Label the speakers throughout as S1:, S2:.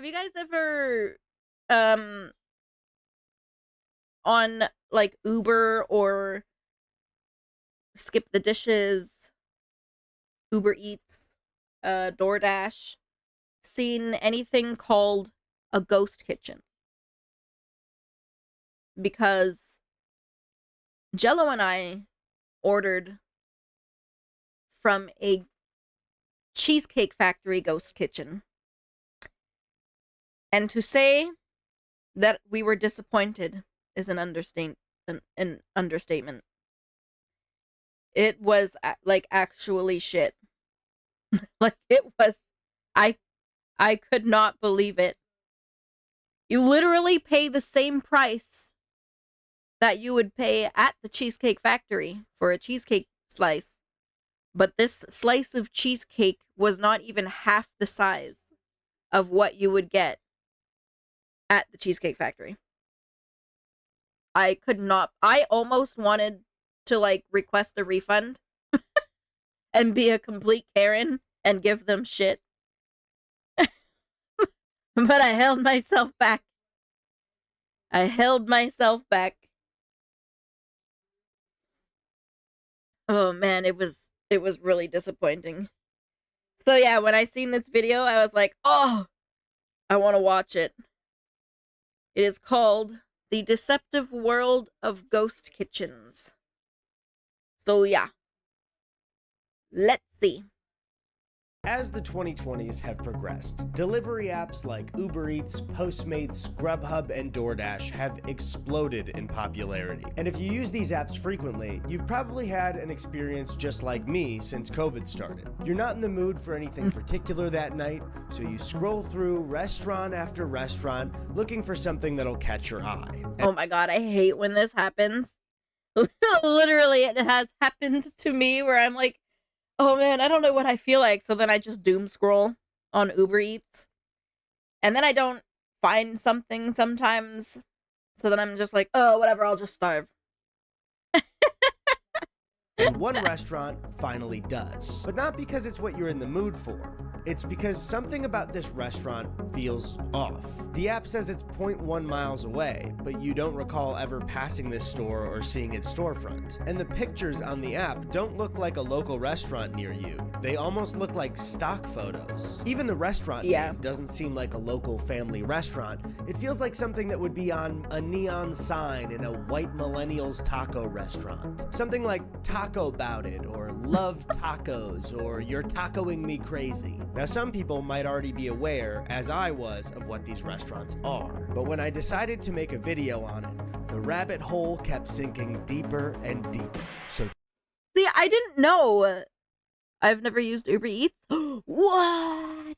S1: you guys ever on like Uber or Skip the Dishes, Ubereats, DoorDash, seen anything called a ghost kitchen? Because Jello and I ordered from a Cheesecake Factory ghost kitchen. And to say that we were disappointed is an understatement. It was like actually shit. Like it was, I could not believe it. You literally pay the same price that you would pay at the Cheesecake Factory for a cheesecake slice, but this slice of cheesecake was not even half the size of what you would get at the Cheesecake Factory. I could not, I almost wanted to like request a refund and be a complete Karen and give them shit. But I held myself back. Oh man, it was really disappointing. So yeah, when I seen this video, I was like, "Oh, I want to watch it." It is called The Deceptive World of Ghost Kitchens. So yeah. Let's see.
S2: As the 2020s have progressed, delivery apps like Uber Eats, Postmates, Grubhub, and DoorDash have exploded in popularity. And if you use these apps frequently, you've probably had an experience just like me since COVID started. You're not in the mood for anything particular that night, so you scroll through restaurant after restaurant looking for something that'll catch your eye.
S1: Oh my god, I hate when this happens. Literally, it has happened to me where I'm like, oh man, I don't know what I feel like. So then I just doom scroll on Uber Eats. And then I don't find something sometimes. So then I'm just like, oh, whatever, I'll just starve.
S2: And one restaurant finally does. But not because it's what you're in the mood for. It's because something about this restaurant feels off. The app says it's 0.1 miles away, but you don't recall ever passing this store or seeing its storefront. And the pictures on the app don't look like a local restaurant near you. They almost look like stock photos. Even the restaurant name doesn't seem like a local family restaurant. It feels like something that would be on a neon sign in a white millennials taco restaurant. Something like Taco Bout It, or Love Tacos, or You're Tacoing Me Crazy. Now, some people might already be aware, as I was, of what these restaurants are. But when I decided to make a video on it, the rabbit hole kept sinking deeper and deeper. So,
S1: see, I didn't know. I've never used Uber Eats. What?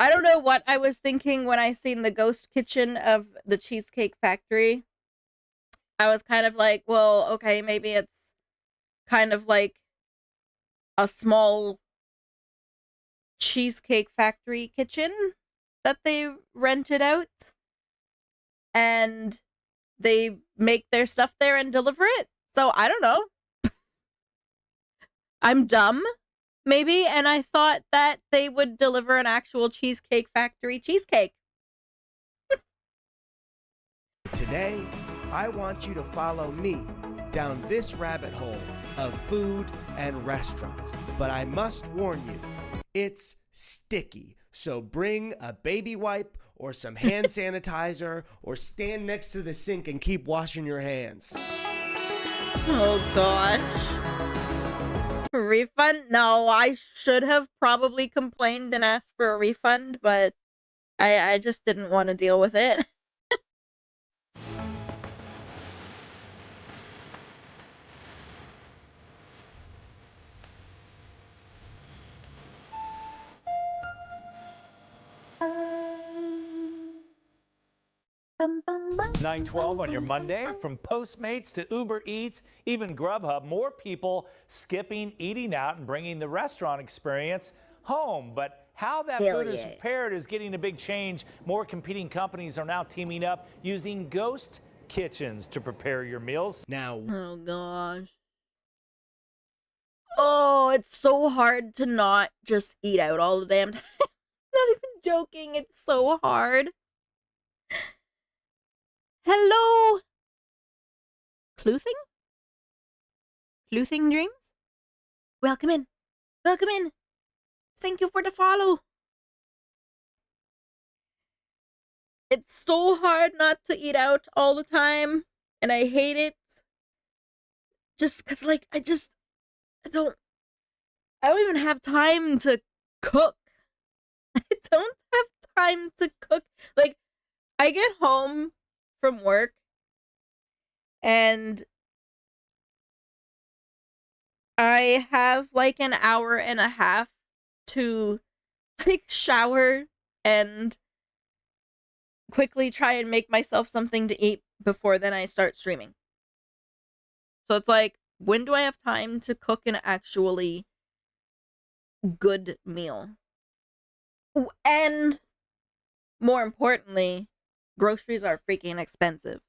S1: I don't know what I was thinking when I seen the ghost kitchen of the Cheesecake Factory. I was kind of like, well, okay, maybe it's kind of like a small Cheesecake Factory kitchen that they rented out, and they make their stuff there and deliver it. So I don't know. I'm dumb, maybe, and I thought that they would deliver an actual Cheesecake Factory cheesecake.
S2: Today, I want you to follow me down this rabbit hole of food and restaurants. But I must warn you, it's sticky. So bring a baby wipe or some hand sanitizer, or stand next to the sink and keep washing your hands.
S1: Oh gosh. Refund? No, I should have probably complained and asked for a refund, but I just didn't want to deal with it.
S3: $9.12 on your Monday. From Postmates to Uber Eats, even Grubhub, more people skipping eating out and bringing the restaurant experience home. But how that food is prepared is getting a big change. More competing companies are now teaming up using ghost kitchens to prepare your meals.
S2: Now,
S1: oh gosh. Oh, it's so hard to not just eat out all the damn time. Not even joking. It's so hard. Hello. Cluthing? Cluthing Dreams? Welcome in. Welcome in. Thank you for the follow. It's so hard not to eat out all the time, and I hate it. Just cause like I don't even have time to cook. I don't have time to cook. Like, I get home from work and I have like an hour and a half to like shower and quickly try and make myself something to eat before then I start streaming. So it's like, when do I have time to cook an actually good meal? And more importantly, groceries are freaking expensive.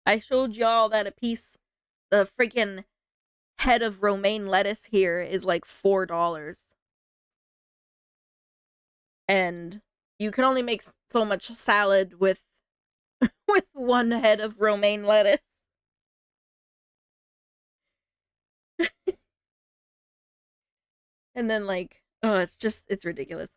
S1: I showed y'all that the freaking head of romaine lettuce here is like $4. And you can only make so much salad with one head of romaine lettuce. And then like, oh, it's ridiculous.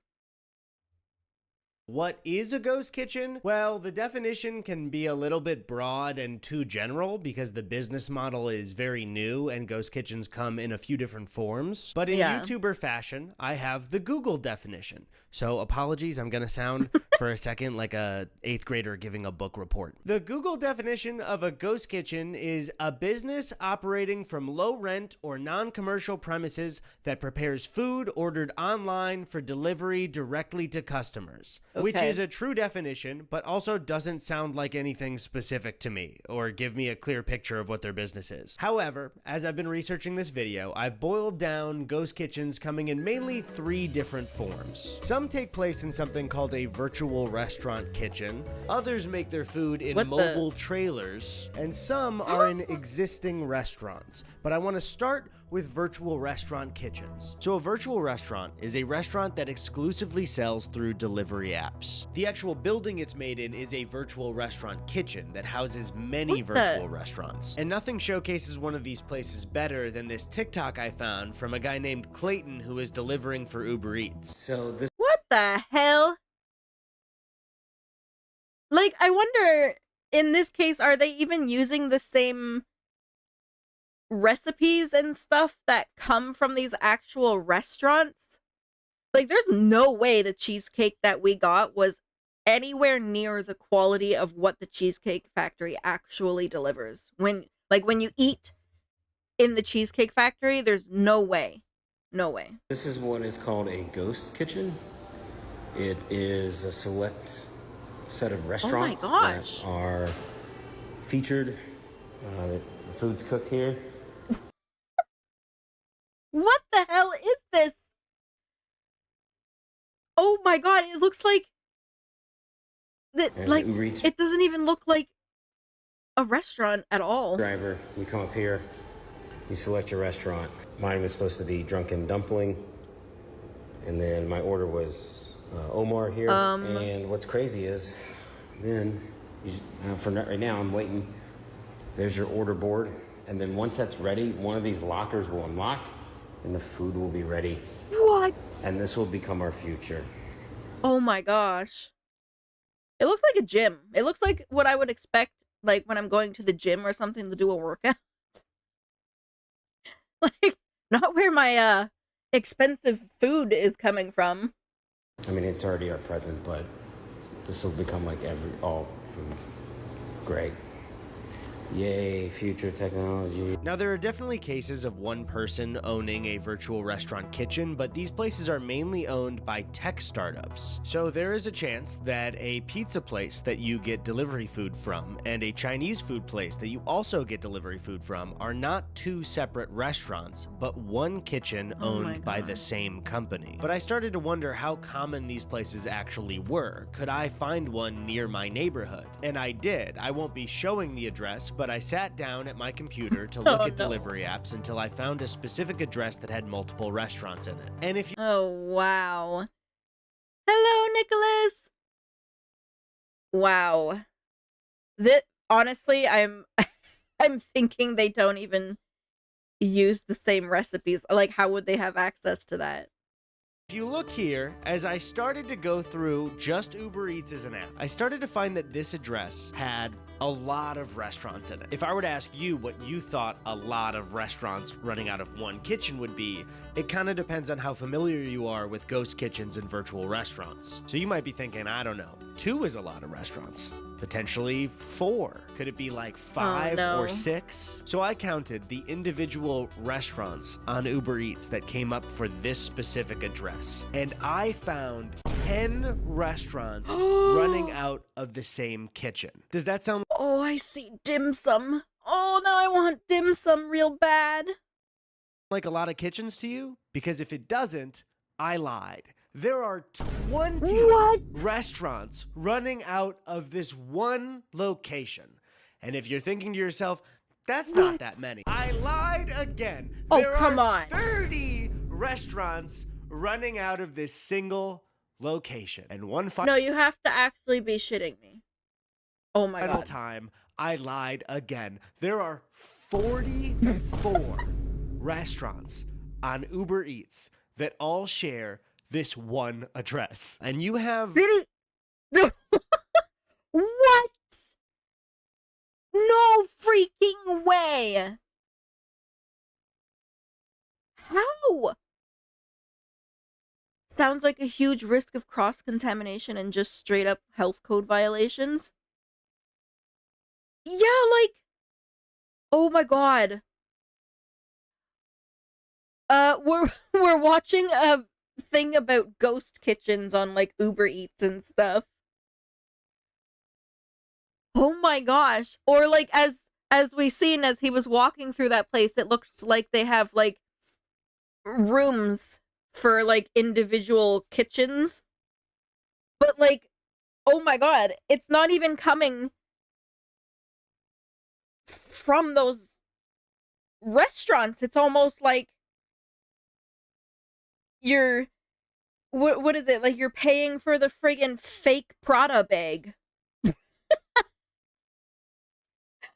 S2: What is a ghost kitchen? Well, the definition can be a little bit broad and too general because the business model is very new and ghost kitchens come in a few different forms. But in YouTuber fashion, I have the Google definition. So apologies, I'm going to sound for a second like a 8th grader giving a book report. The Google definition of a ghost kitchen is a business operating from low rent or non-commercial premises that prepares food ordered online for delivery directly to customers. Okay. Which is a true definition, but also doesn't sound like anything specific to me or give me a clear picture of what their business is. However, as I've been researching this video, I've boiled down ghost kitchens coming in mainly 3 different forms. Some take place in something called a virtual restaurant kitchen. Others make their food in mobile trailers, and some are in existing restaurants. But I want to start with virtual restaurant kitchens. So a virtual restaurant is a restaurant that exclusively sells through delivery apps. The actual building it's made in is a virtual restaurant kitchen that houses many virtual restaurants. And nothing showcases one of these places better than this TikTok I found from a guy named Clayton who is delivering for Uber Eats. So this—
S1: What the hell? Like, I wonder, in this case, are they even using the same recipes and stuff that come from these actual restaurants? Like, there's no way the cheesecake that we got was anywhere near the quality of what the Cheesecake Factory actually delivers. When you eat in the Cheesecake Factory, there's no way. No way.
S4: This is what is called a ghost kitchen. It is a select set of restaurants that are featured. The food's cooked here.
S1: What the hell is this? Oh my god, it looks like that, like, it doesn't even look like a restaurant at all.
S4: Driver, you come up here, you select your restaurant. Mine was supposed to be drunken dumpling, and then my order was Omar here. And what's crazy is, then for right now I'm waiting. There's your order board, and then once that's ready, one of these lockers will unlock, and the food will be ready.
S1: What?
S4: And this will become our future.
S1: Oh my gosh. It looks like a gym. It looks like what I would expect, like, when I'm going to the gym or something to do a workout. Like, not where my expensive food is coming from.
S4: I mean, it's already our present, but this will become like all food. Great. Yay, future technology.
S2: Now, there are definitely cases of one person owning a virtual restaurant kitchen, but these places are mainly owned by tech startups. So there is a chance that a pizza place that you get delivery food from and a Chinese food place that you also get delivery food from are not 2 separate restaurants, but one kitchen owned by the same company. But I started to wonder how common these places actually were. Could I find one near my neighborhood? And I did. I won't be showing the address, but I sat down at my computer to look at delivery apps until I found a specific address that had multiple restaurants in it. And if you—
S1: Oh, wow. Hello, Nicholas. Wow. That honestly, I'm I'm thinking they don't even use the same recipes. Like, how would they have access to that?
S2: If you look here, as I started to go through just Uber Eats as an app, I started to find that this address had a lot of restaurants in it. If I were to ask you what you thought a lot of restaurants running out of one kitchen would be, it kind of depends on how familiar you are with ghost kitchens and virtual restaurants. So you might be thinking, I don't know, 2 is a lot of restaurants. Potentially 4. Could it be like 5 or 6? So I counted the individual restaurants on Uber Eats that came up for this specific address. And I found 10 restaurants running out of the same kitchen. Does that sound
S1: Oh, I see dim sum. Oh, now I want dim sum real bad.
S2: like a lot of kitchens to you? Because if it doesn't, I lied. There are 20 restaurants running out of this one location. And if you're thinking to yourself, that's not that many, I lied again.
S1: Oh,
S2: There
S1: come
S2: are
S1: on.
S2: 30 restaurants running out of this single location. And one
S1: No, you have to actually be shitting me. Oh my
S2: final
S1: god.
S2: time, I lied again. There are 44 restaurants on Uber Eats that all share this one address. And you have
S1: What? No freaking way. How? Sounds like a huge risk of cross-contamination and just straight-up health code violations. Yeah, like... Oh my god. We're watching a thing about ghost kitchens on, like, Uber Eats and stuff. Oh my gosh. Or, like, as we seen as he was walking through that place, it looks like they have, like, rooms for, like, individual kitchens. But, like, oh my god, it's not even coming from those restaurants. It's almost like you're... What is it? Like, you're paying for the friggin' fake Prada bag.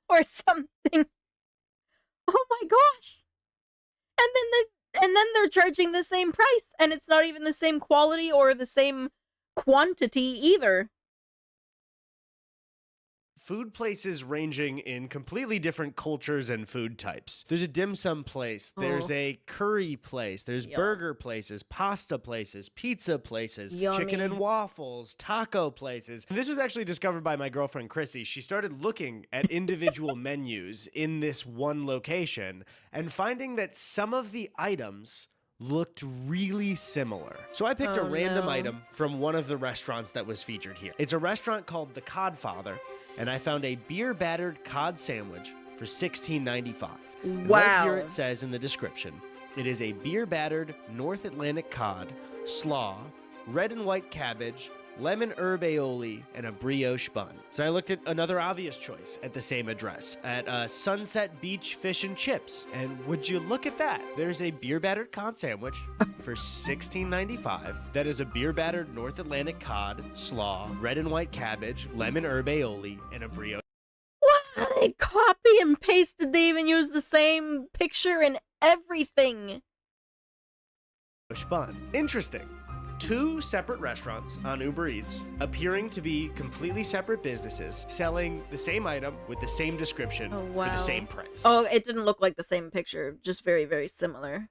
S1: Or something. Oh my gosh. And then they're charging the same price, and it's not even the same quality or the same quantity either.
S2: food places ranging in completely different cultures and food types. There's a dim sum place, there's a curry place, there's burger places, pasta places, pizza places, chicken and waffles, taco places. And this was actually discovered by my girlfriend Chrissy. She started looking at individual menus in this one location and finding that some of the items looked really similar. So I picked a random item from one of the restaurants that was featured here. It's a restaurant called The Codfather, and I found a beer-battered cod sandwich for $16.95. And right here it says in the description, it is a beer-battered North Atlantic cod, slaw, red and white cabbage, lemon herb aioli, and a brioche bun. So I looked at another obvious choice at the same address, at Sunset Beach Fish and Chips. And would you look at that? There's a beer-battered cod sandwich for $16.95. That is a beer-battered North Atlantic cod, slaw, red and white cabbage, lemon herb aioli, and a brioche.
S1: What? They copy and pasted. They even use the same picture and everything.
S2: Bun. Interesting. Two separate restaurants on Uber Eats, appearing to be completely separate businesses, selling the same item with the same description for the same price.
S1: Oh, it didn't look like the same picture, just very, very similar.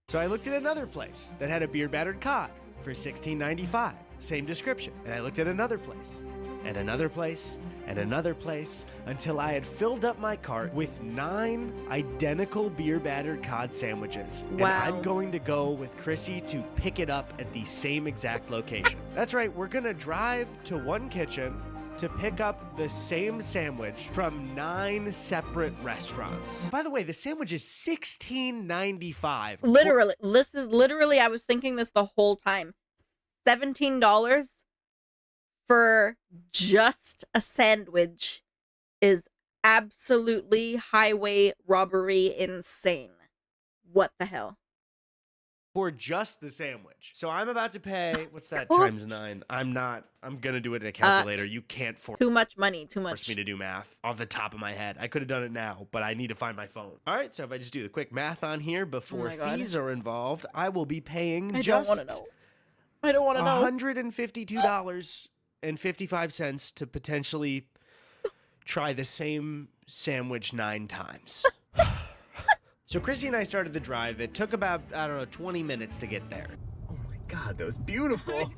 S2: So I looked at another place that had a beer-battered cod for $16.95, same description. And I looked at another place, and another place, and another place, until I had filled up my cart with 9 identical beer-battered cod sandwiches. And I'm going to go with Chrissy to pick it up at the same exact location. That's right, we're gonna drive to one kitchen to pick up the same sandwich from 9 separate restaurants. By the way, the sandwich is $16.95.
S1: Literally, I was thinking this the whole time. $17 for just a sandwich is absolutely highway robbery insane. What the hell?
S2: for just the sandwich. So I'm about to pay, what's that times 9? I'm gonna do it in a calculator. You can't force
S1: too much money, too much.
S2: me to do math off the top of my head. I could have done it now, but I need to find my phone. All right, so if I just do the quick math on here before fees are involved, I will be paying
S1: I don't want to know.
S2: $152.55 to potentially try the same sandwich 9 times. So Chrissy and I started the drive. It took about, 20 minutes to get there. Oh my God, that was beautiful.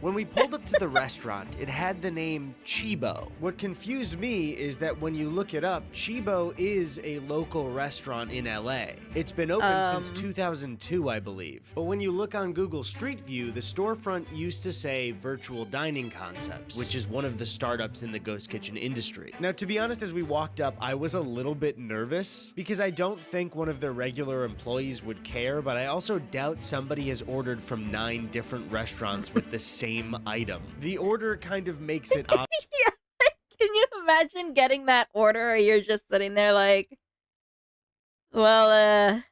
S2: When we pulled up to the restaurant, it had the name Chibo. What confused me is that when you look it up, Chibo is a local restaurant in LA. It's been open since 2002, I believe. But when you look on Google Street View, the storefront used to say Virtual Dining Concepts, which is one of the startups in the ghost kitchen industry. Now, to be honest, as we walked up, I was a little bit nervous because I don't think one of their regular employees would care, but I also doubt somebody has ordered from 9 different restaurants with the same item. The order kind of makes it obvious.
S1: Yeah. Can you imagine getting that order, or you're just sitting there like, well,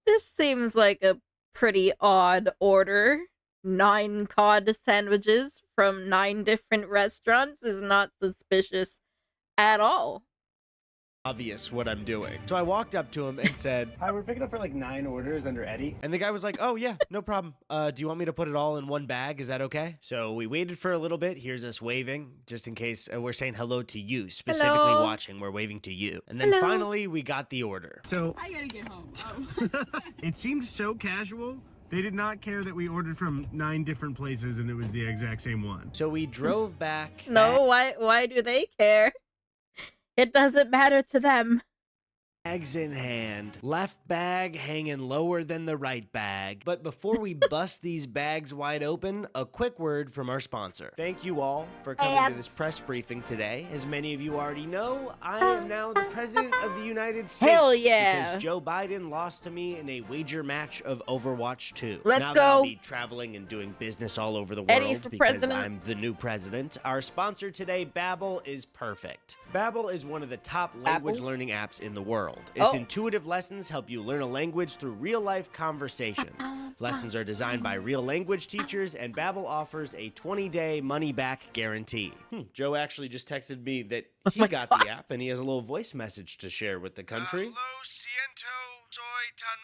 S1: this seems like a pretty odd order. 9 cod sandwiches from 9 different restaurants is not suspicious at all.
S2: Obvious what I'm doing. So I walked up to him and said,
S5: Hi, we're picking up for like 9 orders under Eddie.
S2: and the guy was like, oh yeah, no problem. Do you want me to put it all in one bag? Is that okay? So we waited for a little bit. Here's us waving, just in case we're saying hello to you, specifically
S1: Hello.
S2: watching. We're waving to you. And then
S1: Hello.
S2: finally, we got the order. So
S6: I gotta get home.
S2: it seemed so casual. They did not care that we ordered from 9 different places and it was the exact same one. So we drove back.
S1: No, why do they care? It doesn't matter to them.
S2: Bags in hand, left bag hanging lower than the right bag. But before we bust these bags wide open, a quick word from our sponsor. Thank you all for coming to this press briefing today. As many of you already know, I am now the president of the United States.
S1: Hell yeah.
S2: Because Joe Biden lost to me in a wager match of Overwatch 2.
S1: Let's
S2: now
S1: go.
S2: That I'll be traveling and doing business all over the world
S1: Eddie for
S2: because
S1: president.
S2: I'm the new president. Our sponsor today, Babbel, is perfect. Babbel is one of the top language learning apps in the world. Its intuitive lessons help you learn a language through real-life conversations. Lessons are designed by real language teachers, and Babbel offers a 20-day money-back guarantee. Joe actually just texted me that he got the app, and he has a little voice message to share with the country.
S7: Lo siento, soy tan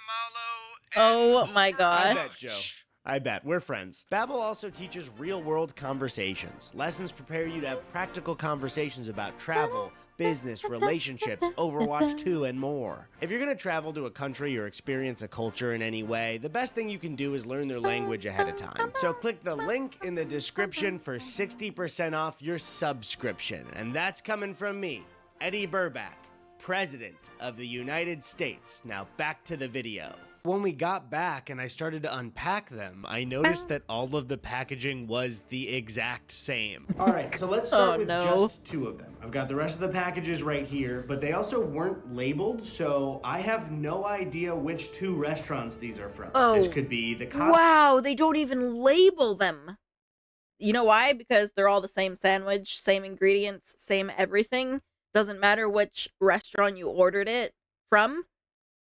S7: malo.
S1: Oh my
S2: I
S1: god.
S2: bet, Joe. I bet. We're friends. Babbel also teaches real-world conversations. Lessons prepare you to have practical conversations about travel, business, relationships, Overwatch 2, and more. If you're going to travel to a country or experience a culture in any way, the best thing you can do is learn their language ahead of time. So click the link in the description for 60% off your subscription. And that's coming from me, Eddy Burback, President of the United States. Now back to the video. When we got back and I started to unpack them, I noticed that all of the packaging was the exact same. All right, so let's start with just 2 of them. I've got the rest of the packages right here, but they also weren't labeled, so I have no idea which 2 restaurants these are from. This could be the
S1: Wow, they don't even label them. You know why? Because they're all the same sandwich, same ingredients, same everything. Doesn't matter which restaurant you ordered it from,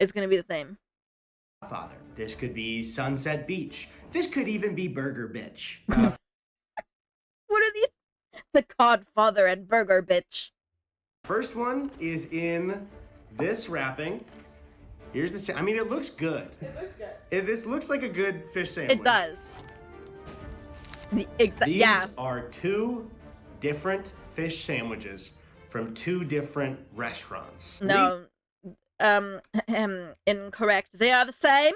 S1: it's gonna be the same.
S2: Father. This could be Sunset Beach. This could even be Burger Bitch.
S1: What are these? The Codfather and Burger Bitch.
S2: First one is in this wrapping. Here's the I mean, it looks good. It looks good. This looks like a good fish sandwich.
S1: It does.
S2: These are 2 different fish sandwiches from 2 different restaurants.
S1: No. Incorrect. They are the same.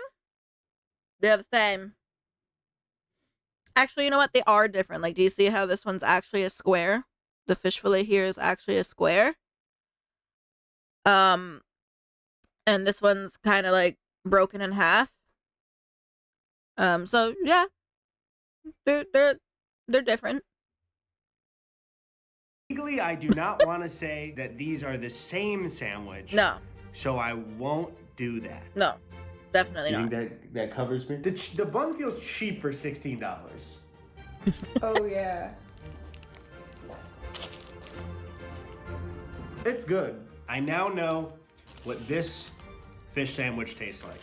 S1: They're the same. Actually, you know what? They are different. Like, do you see how this one's actually a square? The fish fillet here is actually a square. And this one's kind of like broken in half. So yeah. They're different.
S2: Legally, I do not want to say that these are the same sandwich.
S1: No.
S2: So I won't do that.
S1: No. Definitely not.
S2: You think that covers me? The bun feels cheap for $16.
S6: Oh yeah.
S2: It's good. I now know what this fish sandwich tastes like.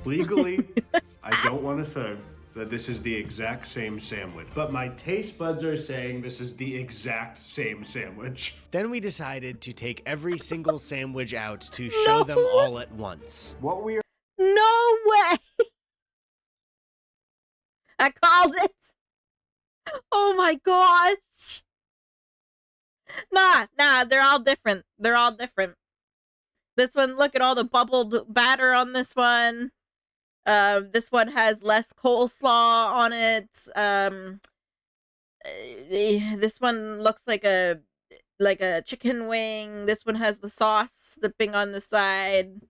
S8: Legally, I don't want to say that this is the exact same sandwich, but my taste buds are saying this is the exact same sandwich.
S2: Then we decided to take every single sandwich out to show them all at once.
S8: What we are
S1: No way! I called it! Oh my gosh! Nah, they're all different. They're all different. This one, look at all the bubbled batter on this one. This one has less coleslaw on it. This one looks like a chicken wing. This one has the sauce slipping on the side.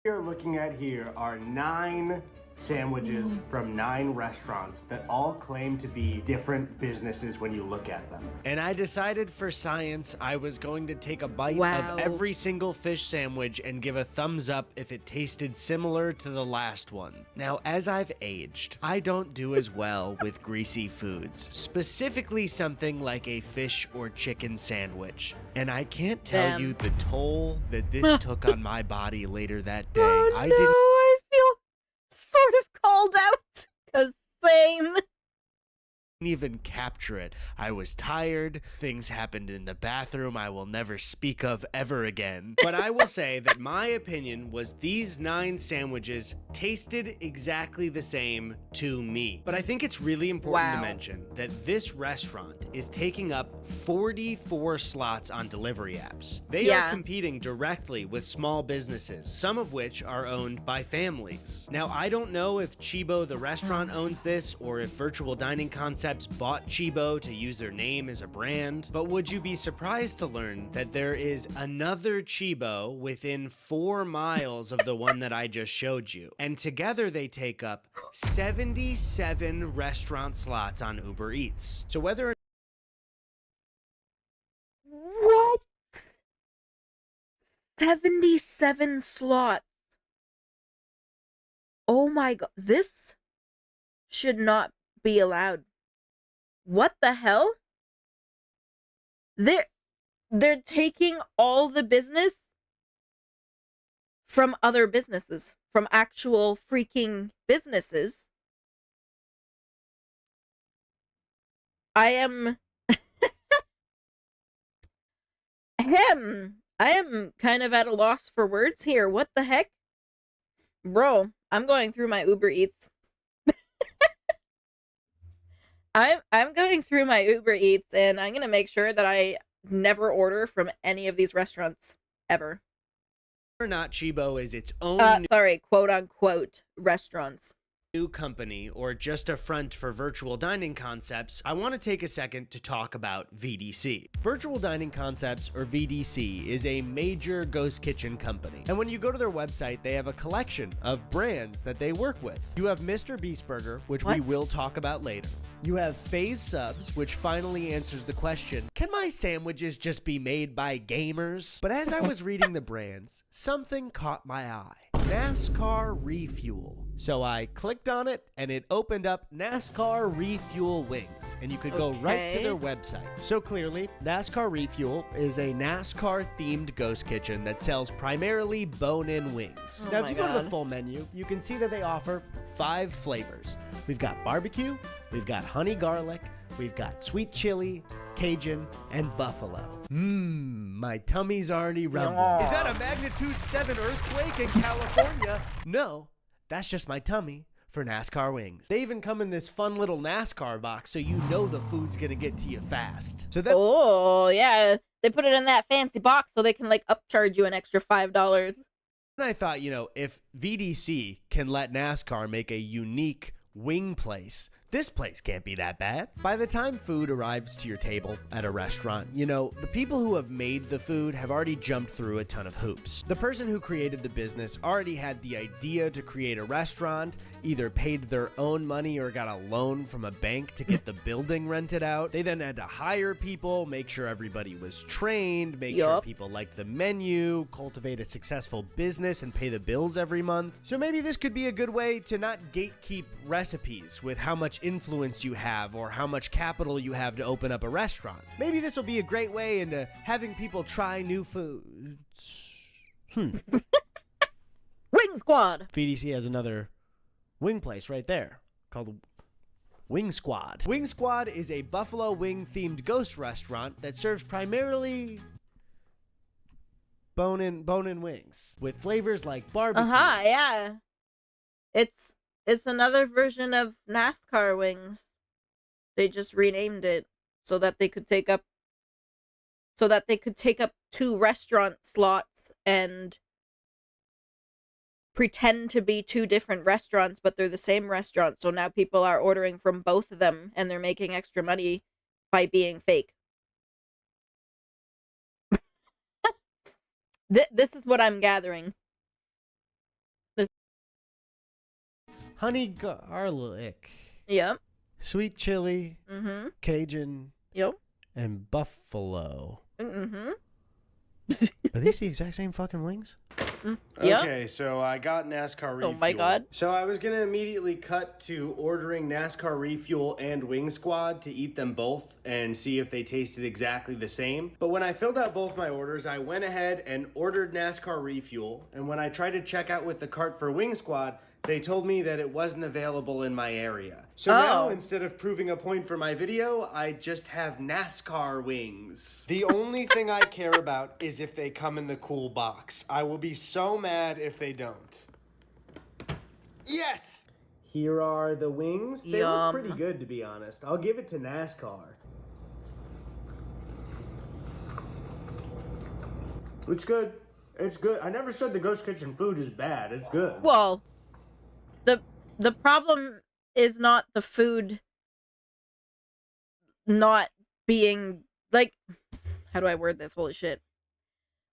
S8: are looking at here are 9 sandwiches from 9 restaurants that all claim to be different businesses when you look at them.
S2: And I decided for science I was going to take a bite
S1: Wow.
S2: of every single fish sandwich and give a thumbs up if it tasted similar to the last one. Now, as I've aged, I don't do as well with greasy foods, specifically something like a fish or chicken sandwich. And I can't tell
S1: Damn.
S2: you the toll that this took on my body later that day.
S1: Oh,
S2: I
S1: no,
S2: didn't
S1: I feel sort of called out. 'Cause same.
S2: even capture it. I was tired. Things happened in the bathroom I will never speak of ever again. But I will say that my opinion was these 9 sandwiches tasted exactly the same to me. But I think it's really important to mention that this restaurant is taking up 44 slots on delivery apps. They are competing directly with small businesses, some of which are owned by families. Now, I don't know if Chibo the restaurant owns this or if Virtual Dining Concepts bought Chibo to use their name as a brand, but would you be surprised to learn that there is another Chibo within 4 miles of the one that I just showed you? And together they take up 77 restaurant slots on Uber Eats. So whether
S1: What? 77 slots. Oh my god. This should not be allowed. What the hell? They're taking all the business from other businesses, from actual freaking businesses. I am I am kind of at a loss for words here. What the heck? Bro, I'm going through my Uber Eats. I'm going through my Uber Eats and I'm going to make sure that I never order from any of these restaurants ever.
S2: or not Chibo is its own
S1: Sorry, quote unquote restaurants.
S2: new company or just a front for Virtual Dining Concepts, I want to take a second to talk about VDC. Virtual Dining Concepts, or VDC, is a major ghost kitchen company. And when you go to their website, they have a collection of brands that they work with. You have MrBeast Burger, which we will talk about later. You have Phase Subs, which finally answers the question, can my sandwiches just be made by gamers? But as I was reading the brands, something caught my eye. NASCAR Refuel. So I clicked on it and it opened up NASCAR Refuel Wings, and you could go right to their website. So clearly, NASCAR Refuel is a NASCAR themed ghost kitchen that sells primarily bone-in wings. Now, if you go to the full menu, you can see that they offer 5 flavors. We've got barbecue, we've got honey garlic, we've got sweet chili, Cajun, and buffalo. My tummy's already rumbling. Is that a magnitude 7 earthquake in California? No, that's just my tummy for NASCAR wings. They even come in this fun little NASCAR box, so you know the food's gonna get to you fast. So that
S1: Oh, yeah. They put it in that fancy box so they can like upcharge you an extra $5.
S2: And I thought, you know, if VDC can let NASCAR make a unique wing place, this place can't be that bad. By the time food arrives to your table at a restaurant, you know, the people who have made the food have already jumped through a ton of hoops. The person who created the business already had the idea to create a restaurant, either paid their own money or got a loan from a bank to get the building rented out. They then had to hire people, make sure everybody was trained, make sure people liked the menu, cultivate a successful business, and pay the bills every month. So maybe this could be a good way to not gatekeep recipes with how much influence you have or how much capital you have to open up a restaurant. Maybe this will be a great way into having people try new foods.
S1: Wing Squad.
S2: VDC has another wing place right there called Wing Squad. Wing Squad is a buffalo wing-themed ghost restaurant that serves primarily bone-in wings with flavors like barbecue.
S1: Yeah. It's another version of NASCAR wings. They just renamed it so that they could take up 2 restaurant slots and pretend to be 2 different restaurants, but they're the same restaurant. So now people are ordering from both of them and they're making extra money by being fake. This is what I'm gathering.
S2: Honey garlic.
S1: Yep.
S2: Sweet chili.
S1: Mm-hmm.
S2: Cajun.
S1: Yep.
S2: And buffalo.
S1: Mm-hmm.
S2: Are these the exact same fucking wings?
S1: Yep.
S8: Okay, so I got NASCAR refuel.
S1: Oh my god.
S8: So I was gonna immediately cut to ordering NASCAR refuel and Wing Squad to eat them both and see if they tasted exactly the same. But when I filled out both my orders, I went ahead and ordered NASCAR refuel. And when I tried to check out with the cart for Wing Squad, they told me that it wasn't available in my area. So now, instead of proving a point for my video, I just have NASCAR wings. The only thing I care about is if they come in the cool box. I will be so mad if they don't. Yes! Here are the wings. They look pretty good, to be honest. I'll give it to NASCAR. It's good. It's good. I never said the Ghost Kitchen food is bad. It's good.
S1: Well, the problem is not the food not being, like, how do I word this? Holy shit.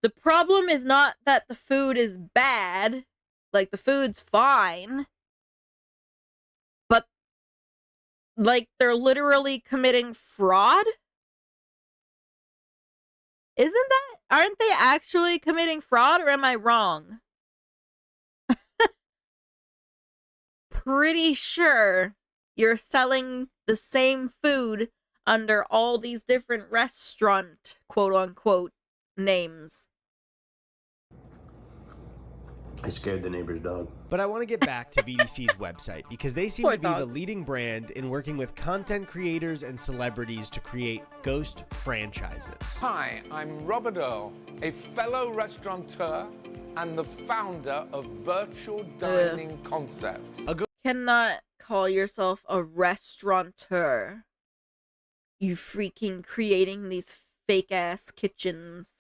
S1: The problem is not that the food is bad, like, the food's fine, but, like, they're literally committing fraud? Aren't they actually committing fraud, or am I wrong? Pretty sure you're selling the same food under all these different restaurant, quote-unquote, names.
S8: I scared the neighbor's dog.
S2: But I want to get back to VDC's website because they seem
S1: Poor
S2: to be
S1: dog.
S2: the leading brand in working with content creators and celebrities to create ghost franchises.
S9: Hi, I'm Robert Earl, a fellow restaurateur and the founder of Virtual Dining Concepts.
S1: Cannot call yourself a restaurateur. You freaking creating these fake-ass kitchens.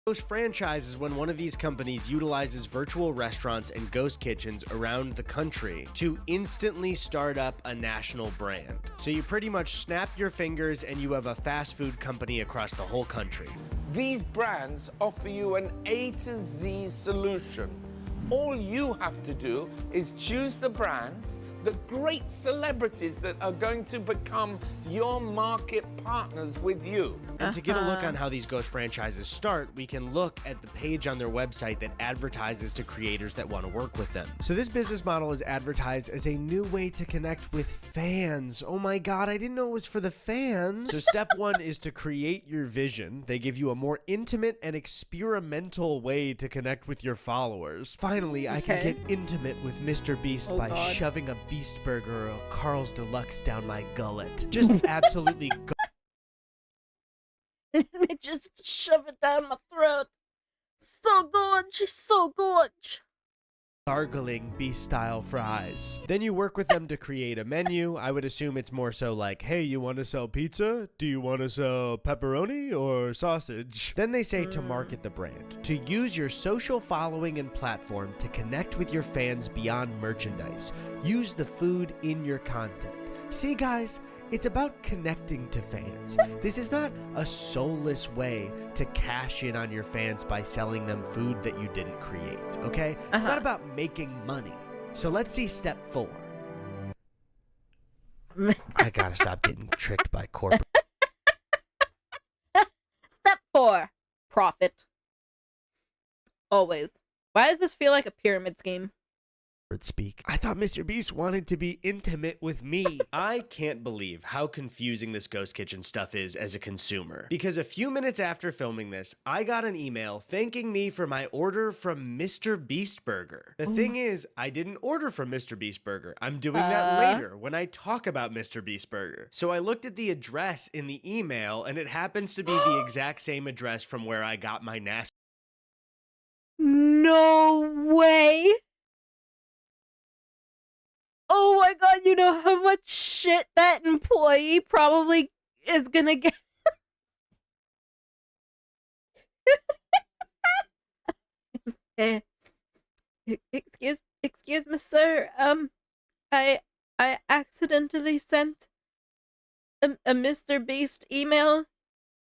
S2: Ghost franchise is when one of these companies utilizes virtual restaurants and ghost kitchens around the country to instantly start up a national brand. So you pretty much snap your fingers and you have a fast food company across the whole country.
S9: These brands offer you an A to Z solution. All you have to do is choose the brands, the great celebrities that are going to become your market partners with you.
S2: And to get a look on how these ghost franchises start, we can look at the page on their website that advertises to creators that want to work with them. So this business model is advertised as a new way to connect with fans. Oh my god, I didn't know it was for the fans. So step 1 is to create your vision. They give you a more intimate and experimental way to connect with your followers. Finally, I can get intimate with MrBeast by shoving a Beast Burger or a Carl's Deluxe down my gullet. Just absolutely
S1: Let me just shove it down my throat. So gorge, so gorge.
S2: gargling beast-style fries. Then you work with them to create a menu. I would assume it's more so like, hey, you want to sell pizza? Do you want to sell pepperoni or sausage? Then they say to market the brand, to use your social following and platform to connect with your fans beyond merchandise. Use the food in your content. See, guys, it's about connecting to fans. This is not a soulless way to cash in on your fans by selling them food that you didn't create, okay? It's not about making money. So let's see step 4. I gotta stop getting tricked by corporate.
S1: Step 4. Profit. Always. Why does this feel like a pyramid scheme?
S2: speak. I thought Mr. Beast wanted to be intimate with me. I can't believe how confusing this ghost kitchen stuff is as a consumer. Because a few minutes after filming this, I got an email thanking me for my order from MrBeast Burger. The thing is, I didn't order from MrBeast Burger. I'm doing that later when I talk about MrBeast Burger. So I looked at the address in the email, and it happens to be the exact same address from where I got my NASCAR.
S1: No way. Oh my god, you know how much shit that employee probably is gonna get. Excuse me, sir. I accidentally sent a MrBeast email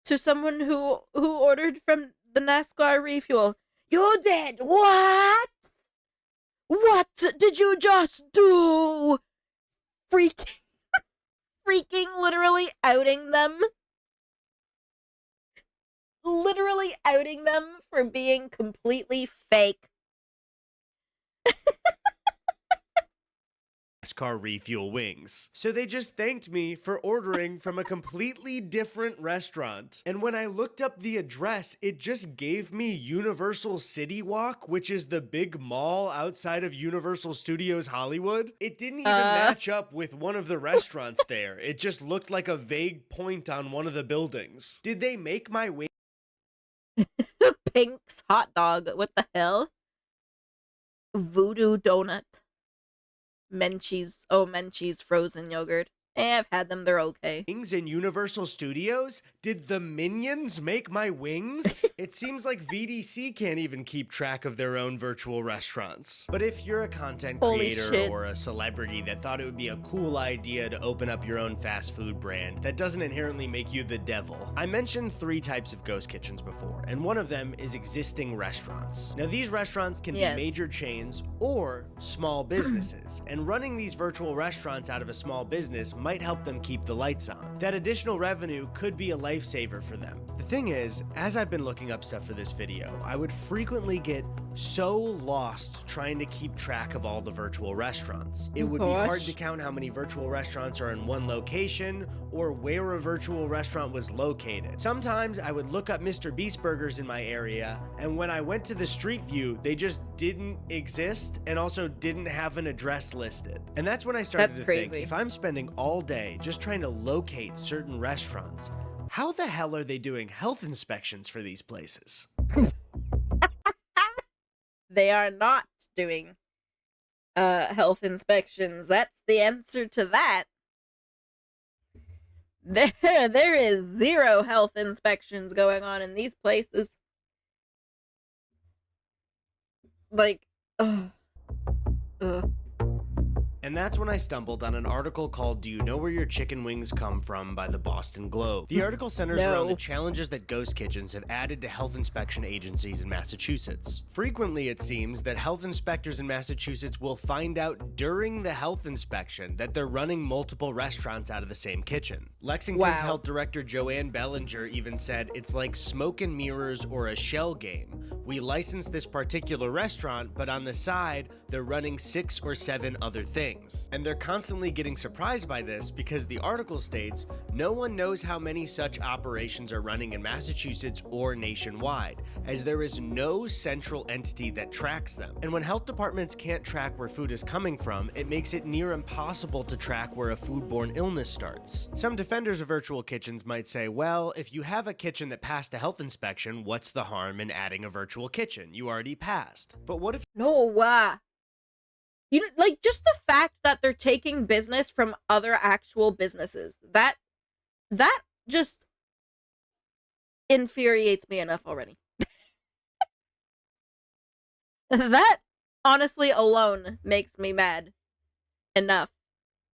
S1: to someone who ordered from the NASCAR refuel. You did what? What did you just do? Freaking literally outing them. Literally outing them for being completely fake.
S2: NASCAR refuel wings. So they just thanked me for ordering from a completely different restaurant. And when I looked up the address, it just gave me Universal City Walk, which is the big mall outside of Universal Studios Hollywood. It didn't even match up with one of the restaurants there. It just looked like a vague point on one of the buildings. Did they make my wing?
S1: Pink's hot dog. What the hell? Voodoo donut. Menchie's frozen yogurt. I've had them, they're okay.
S2: Wings in Universal Studios? Did the Minions make my wings? It seems like VDC can't even keep track of their own virtual restaurants. But if you're a content creator or a celebrity that thought it would be a cool idea to open up your own fast food brand, that doesn't inherently make you the devil. I mentioned 3 types of ghost kitchens before, and one of them is existing restaurants. Now these restaurants can be major chains or small businesses, and running these virtual restaurants out of a small business might help them keep the lights on. That additional revenue could be a lifesaver for them. The thing is, as I've been looking up stuff for this video, I would frequently get so lost trying to keep track of all the virtual restaurants. It would be hard to count how many virtual restaurants are in one location or where a virtual restaurant was located. Sometimes I would look up MrBeast Burgers in my area, and when I went to the street view, they just didn't exist and also didn't have an address listed. And that's when I started to think, if I'm spending all day just trying to locate certain restaurants, how the hell are they doing health inspections for these places?
S1: They are not doing health inspections. That's the answer to that. There is 0 health inspections going on in these places. Like, ugh.
S2: And that's when I stumbled on an article called "Do You Know Where Your Chicken Wings Come From?" by the Boston Globe. The article centers around the challenges that ghost kitchens have added to health inspection agencies in Massachusetts. Frequently, it seems that health inspectors in Massachusetts will find out during the health inspection that they're running multiple restaurants out of the same kitchen. Lexington's health director Joanne Bellinger even said it's like smoke and mirrors or a shell game. We license this particular restaurant, but on the side, they're running 6 or 7 other things. And they're constantly getting surprised by this because the article states no one knows how many such operations are running in Massachusetts or nationwide, as there is no central entity that tracks them. And when health departments can't track where food is coming from, it makes it near impossible to track where a foodborne illness starts. Some defenders of virtual kitchens might say, well, if you have a kitchen that passed a health inspection, what's the harm in adding a virtual kitchen? You already passed. But what if
S1: you know, like, just the fact that they're taking business from other actual businesses, that just infuriates me enough already. That honestly alone makes me mad enough.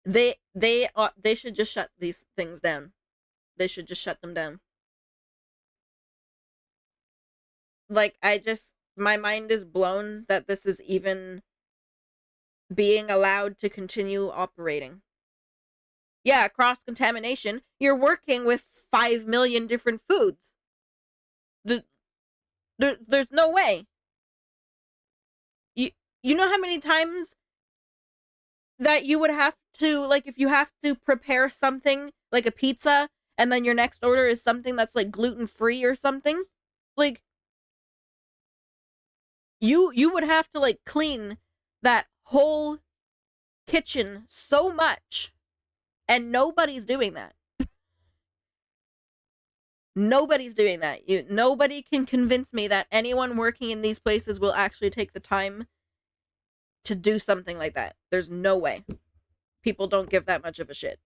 S1: They should just shut these things down. They should just shut them down. Like, my mind is blown that this is even being allowed to continue operating. Yeah, cross-contamination. You're working with 5 million different foods. There's no way. You know how many times that you would have to, like, if you have to prepare something like a pizza and then your next order is something that's like gluten-free or something, like, you would have to like clean that whole kitchen so much, and nobody's doing that. Nobody's doing that. Nobody can convince me that anyone working in these places will actually take the time to do something like that. There's no way. People don't give that much of a shit.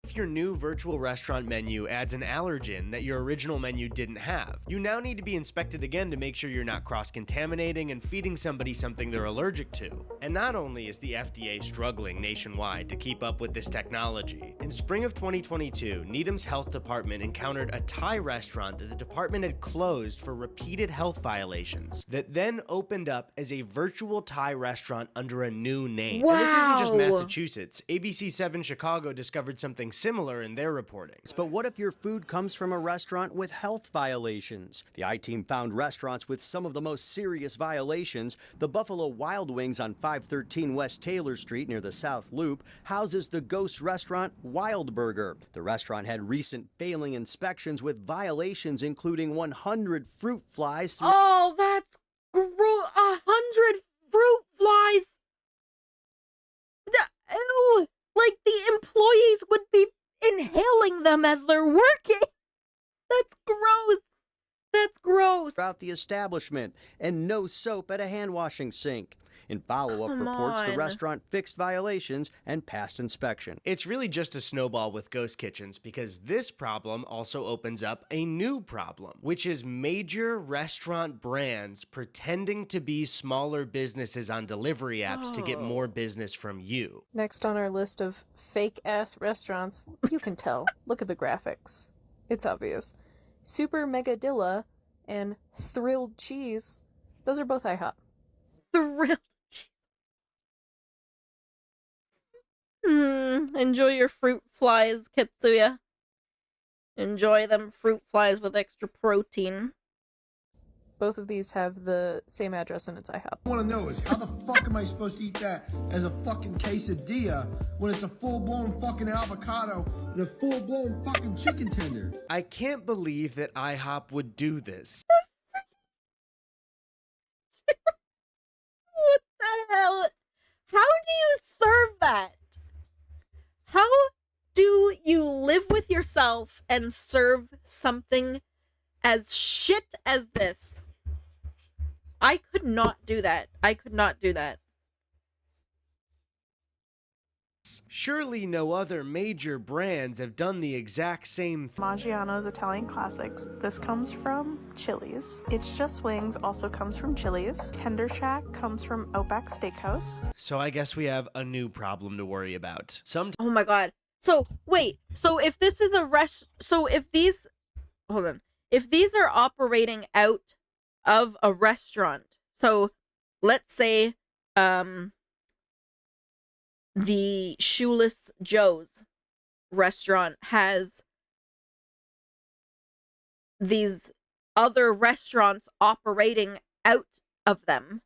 S2: If your new virtual restaurant menu adds an allergen that your original menu didn't have, you now need to be inspected again to make sure you're not cross-contaminating and feeding somebody something they're allergic to. And not only is the FDA struggling nationwide to keep up with this technology, in spring of 2022, Needham's health department encountered a Thai restaurant that the department had closed for repeated health violations that then opened up as a virtual Thai restaurant under a new name.
S1: Wow.
S2: And this isn't just Massachusetts. ABC7 Chicago discovered something similar in their reporting.
S10: But what if your food comes from a restaurant with health violations? The I-Team found restaurants with some of the most serious violations. The Buffalo Wild Wings on 513 West Taylor Street near the South Loop houses the ghost restaurant Wild Burger. The restaurant had recent failing inspections with violations including 100 fruit flies through—
S1: Oh, that's gross. 100 fruit flies. Ew. Like, the employees would be inhaling them as they're working. That's gross. That's gross.
S10: Throughout the establishment, and no soap at a hand washing sink. In follow-up reports, the restaurant fixed violations and passed inspection.
S2: It's really just a snowball with ghost kitchens, because this problem also opens up a new problem, which is major restaurant brands pretending to be smaller businesses on delivery apps to get more business from you.
S6: Next on our list of fake-ass restaurants, you can tell. Look at the graphics. It's obvious. Super Megadilla and Thrilled Cheese, those are both IHOP.
S1: Thrilled. Enjoy your fruit flies, Kitsuya. Enjoy them fruit flies with extra protein.
S6: Both of these have the same address and it's IHOP.
S11: I want to know is how the fuck am I supposed to eat that as a fucking quesadilla when it's a full-blown fucking avocado and a full-blown fucking chicken tender?
S2: I can't believe that IHOP would do this.
S1: What the hell? How do you serve that? How do you live with yourself and serve something as shit as this? I could not do that. I could not do that.
S2: Surely no other major brands have done the exact same thing.
S12: Maggiano's Italian Classics. This comes from Chili's. It's Just Wings also comes from Chili's. Tender Shack comes from Outback Steakhouse.
S2: So I guess we have a new problem to worry about.
S1: Oh my god. So, wait. So if this is a if these are operating out of a restaurant. So, let's say the Shoeless Joe's restaurant has these other restaurants operating out of them.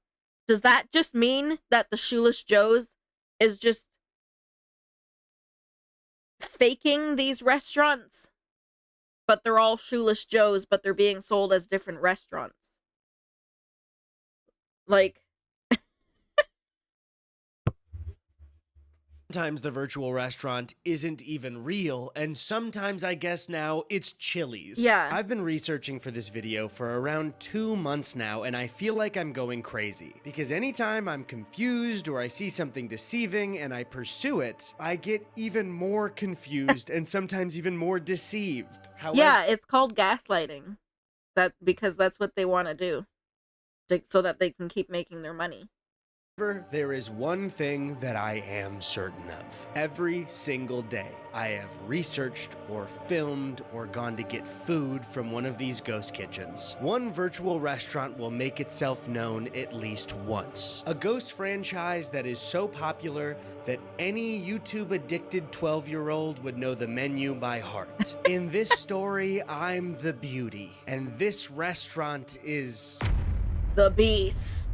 S1: Does that just mean that the Shoeless Joe's is just faking these restaurants? But they're all Shoeless Joe's, but they're being sold as different restaurants. Like,
S2: sometimes the virtual restaurant isn't even real, and sometimes I guess now it's Chili's.
S1: Yeah.
S2: I've been researching for this video for around 2 months now, and I feel like I'm going crazy. Because anytime I'm confused or I see something deceiving and I pursue it, I get even more confused and sometimes even more deceived. However,
S1: yeah, it's called gaslighting. Because that's what they want to do. So that they can keep making their money.
S2: There is one thing that I am certain of. Every single day, I have researched or filmed or gone to get food from one of these ghost kitchens. One virtual restaurant will make itself known at least once. A ghost franchise that is so popular that any YouTube-addicted 12-year-old would know the menu by heart. In this story, I'm the beauty, and this restaurant is
S1: the beast.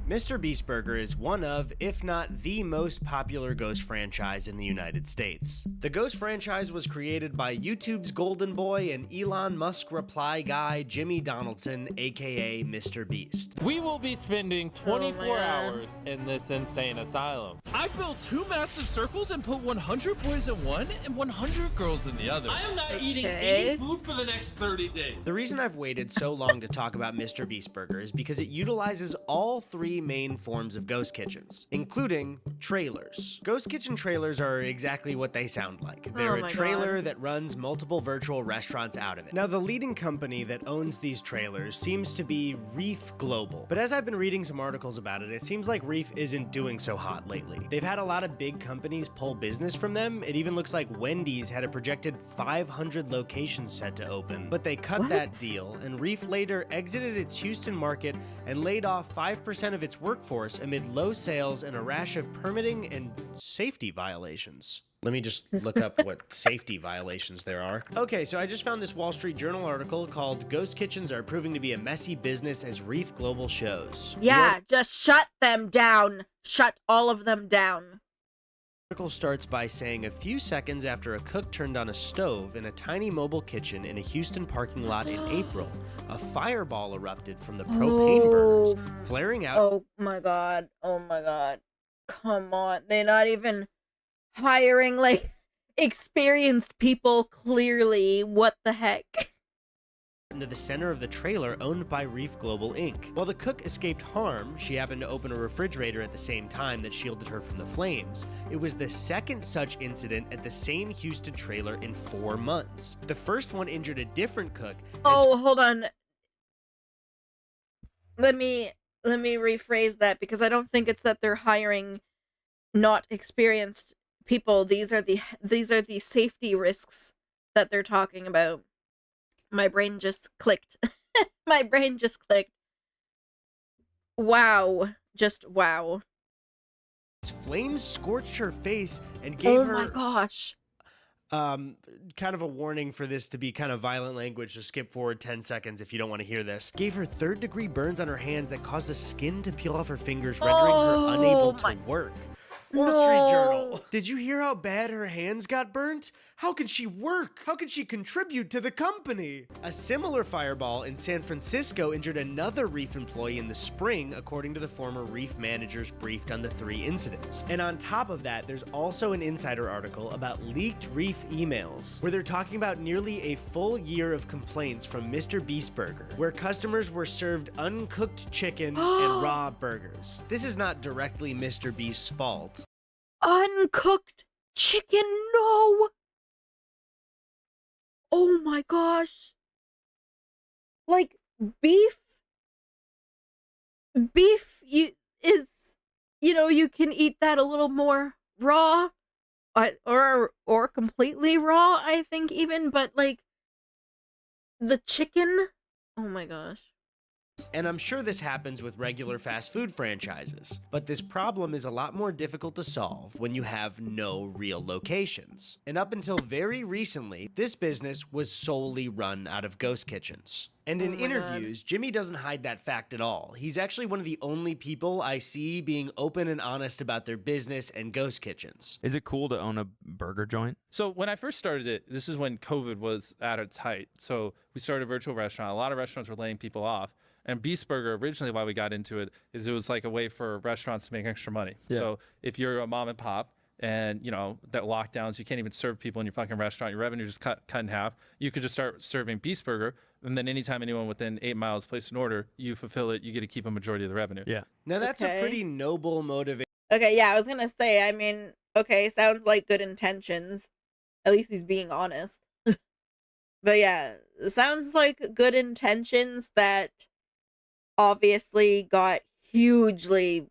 S2: MrBeast Burger is one of, if not the most popular Ghost franchise in the United States. The Ghost franchise was created by YouTube's golden boy and Elon Musk reply guy, Jimmy Donaldson, aka MrBeast.
S13: We will be spending 24 hours in this insane asylum.
S14: I built 2 massive circles and put 100 boys in one and 100 girls in the other. I am not eating any food for the next 30 days.
S2: The reason I've waited so long to talk about MrBeast Burger is because it utilizes all 3 main forms of ghost kitchens, including trailers. Ghost kitchen trailers are exactly what they sound like. They're a trailer that runs multiple virtual restaurants out of it. Now, the leading company that owns these trailers seems to be Reef Global, but as I've been reading some articles about it, it seems like Reef isn't doing so hot lately. They've had a lot of big companies pull business from them. It even looks like Wendy's had a projected 500 locations set to open, but they cut that deal, and Reef later exited its Houston market and laid off 5% of its workforce amid low sales and a rash of permitting and safety violations. Let me just look up what safety violations there are. Okay, so I just found this Wall Street Journal article called "Ghost Kitchens Are Proving to be a Messy Business as Reef Global Shows."
S1: Yeah, just shut them down. Shut all of them down.
S2: The article starts by saying a few seconds after a cook turned on a stove in a tiny mobile kitchen in a Houston parking lot in April, a fireball erupted from the propane burners, flaring out.
S1: Oh my god. Oh my god. Come on. They're not even hiring, like, experienced people, clearly. What the heck?
S2: Into the center of the trailer owned by Reef Global Inc. While the cook escaped harm, she happened to open a refrigerator at the same time that shielded her from the flames. It was the second such incident at the same Houston trailer in 4 months. The first one injured a different cook.
S1: Oh, hold on. Let me rephrase that, because I don't think it's that they're hiring not experienced people. These are the safety risks that they're talking about. My brain just clicked. My brain just clicked. Wow. Just wow.
S2: Flames scorched her face and gave her...
S1: Oh my gosh.
S2: Kind of a warning for this to be kind of violent language, so skip forward 10 seconds if you don't want to hear this. Gave her 3rd-degree burns on her hands that caused the skin to peel off her fingers, rendering her unable to work. Wall Street Journal. Did you hear how bad her hands got burnt? How can she work? How can she contribute to the company? A similar fireball in San Francisco injured another Reef employee in the spring, according to the former Reef managers briefed on the 3 incidents. And on top of that, there's also an insider article about leaked Reef emails, where they're talking about nearly a full year of complaints from MrBeast Burger, where customers were served uncooked chicken and raw burgers. This is not directly MrBeast's fault.
S1: Uncooked chicken, no! Oh my gosh. Like, beef, you can eat that a little more raw, or completely raw, I think, even, but like, the chicken, oh my gosh.
S2: And I'm sure this happens with regular fast food franchises, but this problem is a lot more difficult to solve when you have no real locations. And up until very recently, this business was solely run out of ghost kitchens. And in interviews, Jimmy doesn't hide that fact at all. He's actually one of the only people I see being open and honest about their business and ghost kitchens.
S15: Is it cool to own a burger joint?
S13: So when I first started it, this is when COVID was at its height. So we started a virtual restaurant. A lot of restaurants were laying people off. And Beast Burger, originally why we got into it, is it was like a way for restaurants to make extra money. Yeah. So if you're a mom and pop and, that lockdowns, you can't even serve people in your fucking restaurant, your revenue just cut in half, you could just start serving Beast Burger. And then anytime anyone within 8 miles places an order, you fulfill it, you get to keep a majority of the revenue.
S15: Yeah.
S2: Now that's a pretty noble motivation.
S1: Okay, yeah, I was gonna say, I mean, okay, sounds like good intentions. At least he's being honest. But yeah, sounds like good intentions that obviously got hugely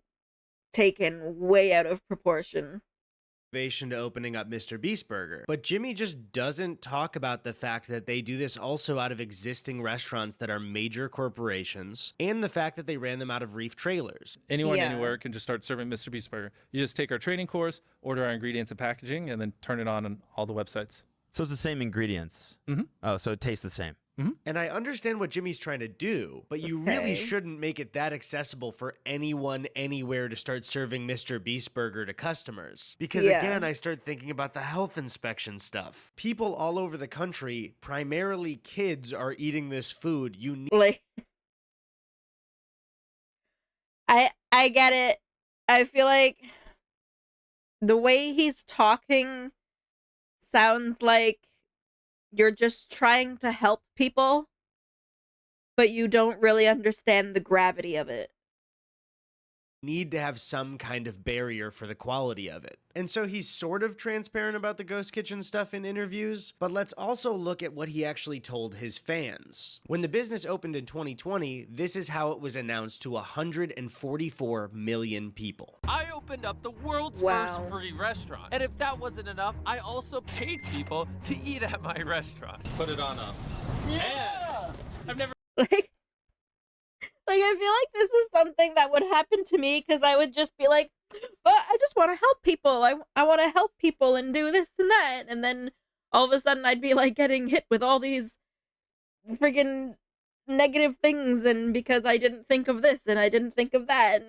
S1: taken way out of proportion.
S2: To opening up MrBeast Burger. But Jimmy just doesn't talk about the fact that they do this also out of existing restaurants that are major corporations, and the fact that they ran them out of Reef trailers.
S13: Anyone, anywhere can just start serving MrBeast Burger. You just take our training course, order our ingredients and packaging, and then turn it on all the websites.
S15: So it's the same ingredients?
S13: Mm-hmm.
S15: Oh, so it tastes the same?
S2: And I understand what Jimmy's trying to do, but you really shouldn't make it that accessible for anyone anywhere to start serving MrBeast Burger to customers. Because again, I start thinking about the health inspection stuff. People all over the country, primarily kids, are eating this food. You need
S1: like, I get it. I feel like the way he's talking sounds like you're just trying to help people, but you don't really understand the gravity of it.
S2: Need to have some kind of barrier for the quality of it. And so he's sort of transparent about the ghost kitchen stuff in interviews, but let's also look at what he actually told his fans. When the business opened in 2020, this is how it was announced to 144 million people.
S14: I opened up the world's first free restaurant. And if that wasn't enough, I also paid people to eat at my restaurant. Put it on up. Yeah! I've never...
S1: Like, I feel like this is something that would happen to me because I would just be like, but I just want to help people. I want to help people and do this and that. And then all of a sudden I'd be like getting hit with all these freaking negative things. And because I didn't think of this and I didn't think of that.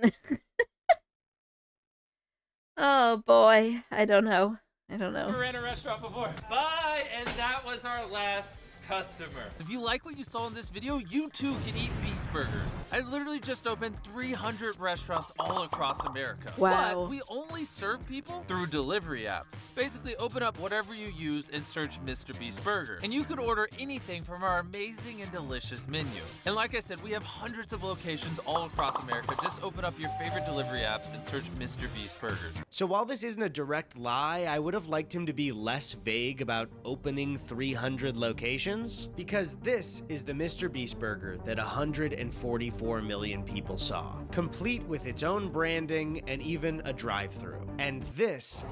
S1: Oh boy. I don't know.
S14: We ran a restaurant before. Bye! And that was our last customer. If you like what you saw in this video, you too can eat Beast Burgers. I literally just opened 300 restaurants all across America.
S1: Wow.
S14: But we only serve people through delivery apps. Basically, open up whatever you use and search MrBeast Burger. And you could order anything from our amazing and delicious menu. And like I said, we have hundreds of locations all across America. Just open up your favorite delivery apps and search MrBeast Burgers.
S2: So while this isn't a direct lie, I would have liked him to be less vague about opening 300 locations. Because this is the MrBeast Burger that 144 million people saw, complete with its own branding and even a drive-thru. And this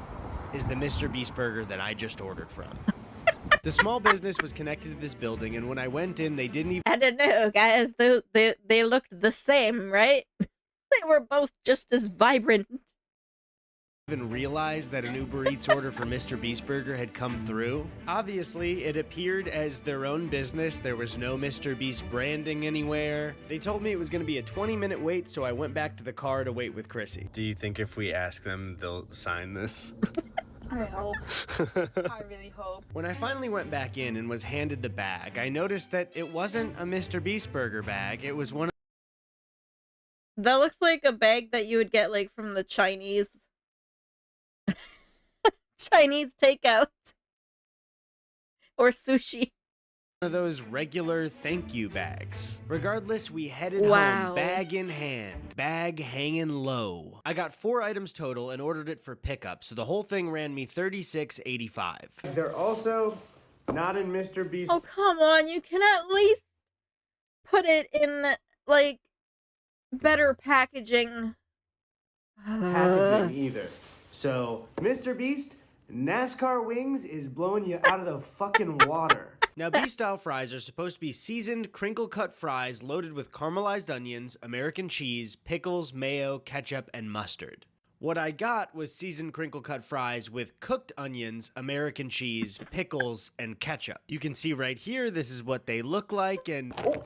S2: is the MrBeast Burger that I just ordered from. The small business was connected to this building, and when I went in, they didn't even...
S1: I don't know, guys. They looked the same, right? They were both just as vibrant.
S2: Even realized that an Uber Eats order for MrBeast Burger had come through. Obviously, it appeared as their own business. There was no MrBeast branding anywhere. They told me it was going to be a 20-minute wait, so I went back to the car to wait with Chrissy.
S16: Do you think if we ask them, they'll sign this?
S12: I hope. I really hope.
S2: When I finally went back in and was handed the bag, I noticed that it wasn't a MrBeast Burger bag. It was one of...
S1: That looks like a bag that you would get like from the Chinese takeout or sushi.
S2: One of those regular thank you bags. Regardless, we headed
S1: Wow.
S2: home, bag in hand, bag hanging low. I got 4 items total and ordered it for pickup, so the whole thing ran me $36.85.
S8: They're also not in MrBeast.
S1: Oh, come on. You can at least put it in, like, better packaging.
S8: Packaging either. So, MrBeast, NASCAR wings is blowing you out of the fucking water.
S2: Now, Beast-style fries are supposed to be seasoned, crinkle-cut fries loaded with caramelized onions, American cheese, pickles, mayo, ketchup, and mustard. What I got was seasoned crinkle-cut fries with cooked onions, American cheese, pickles, and ketchup. You can see right here, this is what they look like, and... Oh.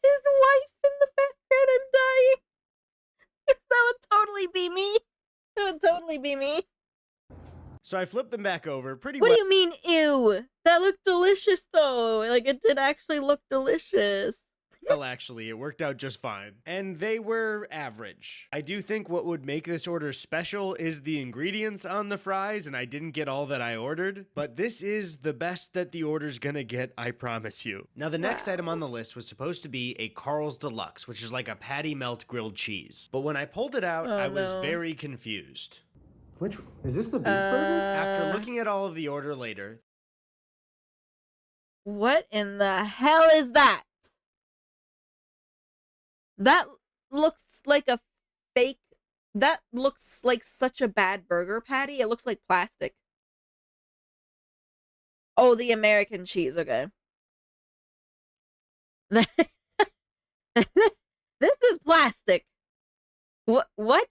S1: His wife in the background, I'm dying. That would totally be me. That would totally be me.
S2: So I flipped them back over pretty
S1: What
S2: well.
S1: do you mean, ew? That looked delicious, though. Like, it did actually look delicious.
S2: Well, actually, it worked out just fine. And they were average. I do think what would make this order special is the ingredients on the fries, and I didn't get all that I ordered. But this is the best that the order's gonna get, I promise you. Now, the next item on the list was supposed to be a Carl's Deluxe, which is like a patty melt grilled cheese. But when I pulled it out, I was very confused.
S8: Which is this the Beast Burger?
S2: After looking at all of the order later...
S1: What in the hell is that? That looks like a fake... That looks like such a bad burger patty. It looks like plastic. Oh, the American cheese. Okay. This is plastic. What?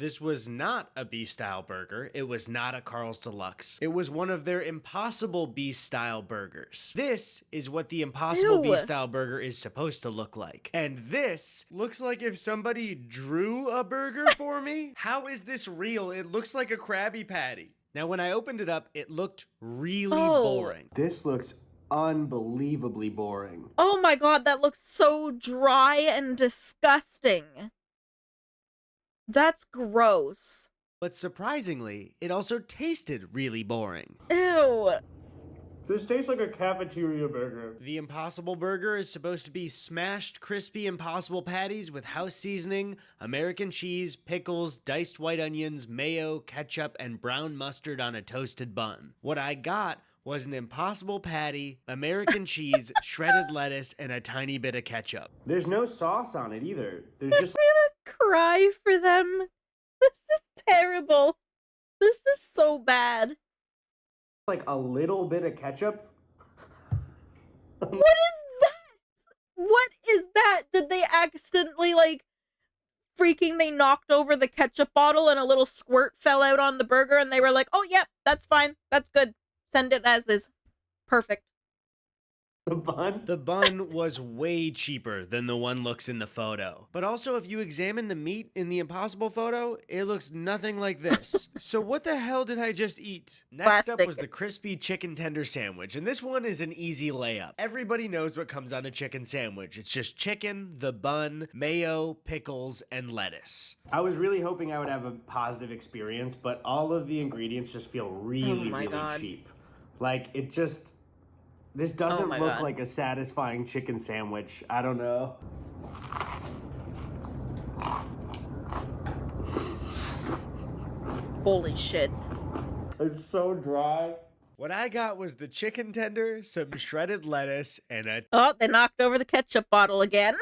S2: this was not a Beast-style burger. It was not a Carl's Deluxe. It was one of their Impossible Beast-style burgers. This is what the Impossible Beast-style burger is supposed to look like. And this looks like if somebody drew a burger for me. How is this real? It looks like a Krabby Patty. Now, when I opened it up, it looked really boring.
S8: This looks unbelievably boring.
S1: Oh my god, that looks so dry and disgusting. That's gross.
S2: But surprisingly, it also tasted really boring.
S1: Ew.
S8: This tastes like a cafeteria burger.
S2: The Impossible Burger is supposed to be smashed, crispy Impossible patties with house seasoning, American cheese, pickles, diced white onions, mayo, ketchup, and brown mustard on a toasted bun. What I got was an Impossible patty, American cheese, shredded lettuce, and a tiny bit of ketchup.
S8: There's no sauce on it either. There's just...
S1: I'm gonna cry for them. This is terrible. This is so bad.
S8: Like a little bit of ketchup.
S1: What is that? What is that? Did they accidentally, like, they knocked over the ketchup bottle and a little squirt fell out on the burger and they were like, oh, yeah, that's fine. That's good. Send it as is. Perfect.
S2: The bun? The bun was way cheaper than the one looks in the photo. But also, if you examine the meat in the Impossible photo, it looks nothing like this. So what the hell did I just eat? Next up was the crispy chicken tender sandwich, and this one is an easy layup. Everybody knows what comes on a chicken sandwich. It's just chicken, the bun, mayo, pickles, and lettuce.
S8: I was really hoping I would have a positive experience, but all of the ingredients just feel really, really cheap. Like, it just... This doesn't look like a satisfying chicken sandwich. I don't know.
S1: Holy shit.
S8: It's so dry.
S2: What I got was the chicken tender, some shredded lettuce, and a...
S1: Oh, they knocked over the ketchup bottle again.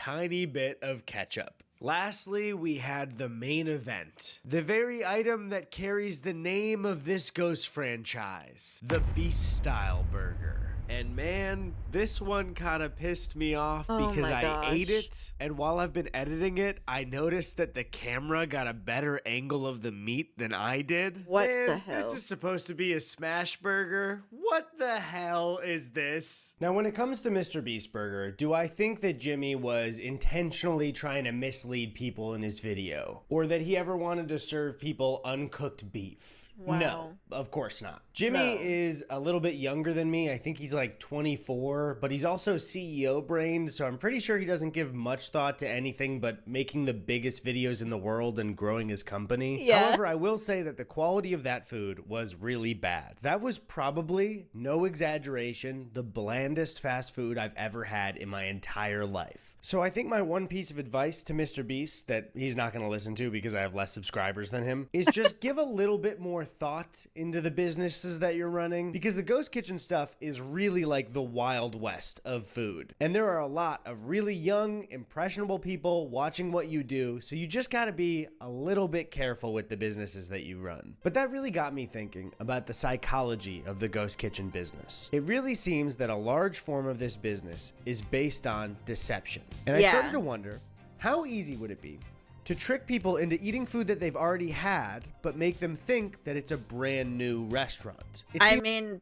S2: tiny bit of ketchup. Lastly, we had the main event. The very item that carries the name of this Ghost franchise. The Beast-style burger. And man, this one kind of pissed me off because I ate it. And while I've been editing it, I noticed that the camera got a better angle of the meat than I did.
S1: What
S2: man,
S1: the hell?
S2: This is supposed to be a smash burger. What the hell is this?
S8: Now, when it comes to MrBeast Burger, do I think that Jimmy was intentionally trying to mislead people in his video? Or that he ever wanted to serve people uncooked beef?
S1: Wow.
S8: No, of course not. Jimmy is a little bit younger than me. I think he's like 24, but he's also CEO brained, so I'm pretty sure he doesn't give much thought to anything but making the biggest videos in the world and growing his company.
S1: Yeah.
S8: However, I will say that the quality of that food was really bad. That was probably, no exaggeration, the blandest fast food I've ever had in my entire life. So I think my one piece of advice to MrBeast that he's not going to listen to because I have less subscribers than him is just give a little bit more thought into the businesses that you're running, because the ghost kitchen stuff is really like the Wild West of food. And there are a lot of really young, impressionable people watching what you do, so you just got to be a little bit careful with the businesses that you run. But that really got me thinking about the psychology of the ghost kitchen business. It really seems that a large form of this business is based on deception. And I started to wonder, how easy would it be to trick people into eating food that they've already had, but make them think that it's a brand new restaurant?
S1: I mean,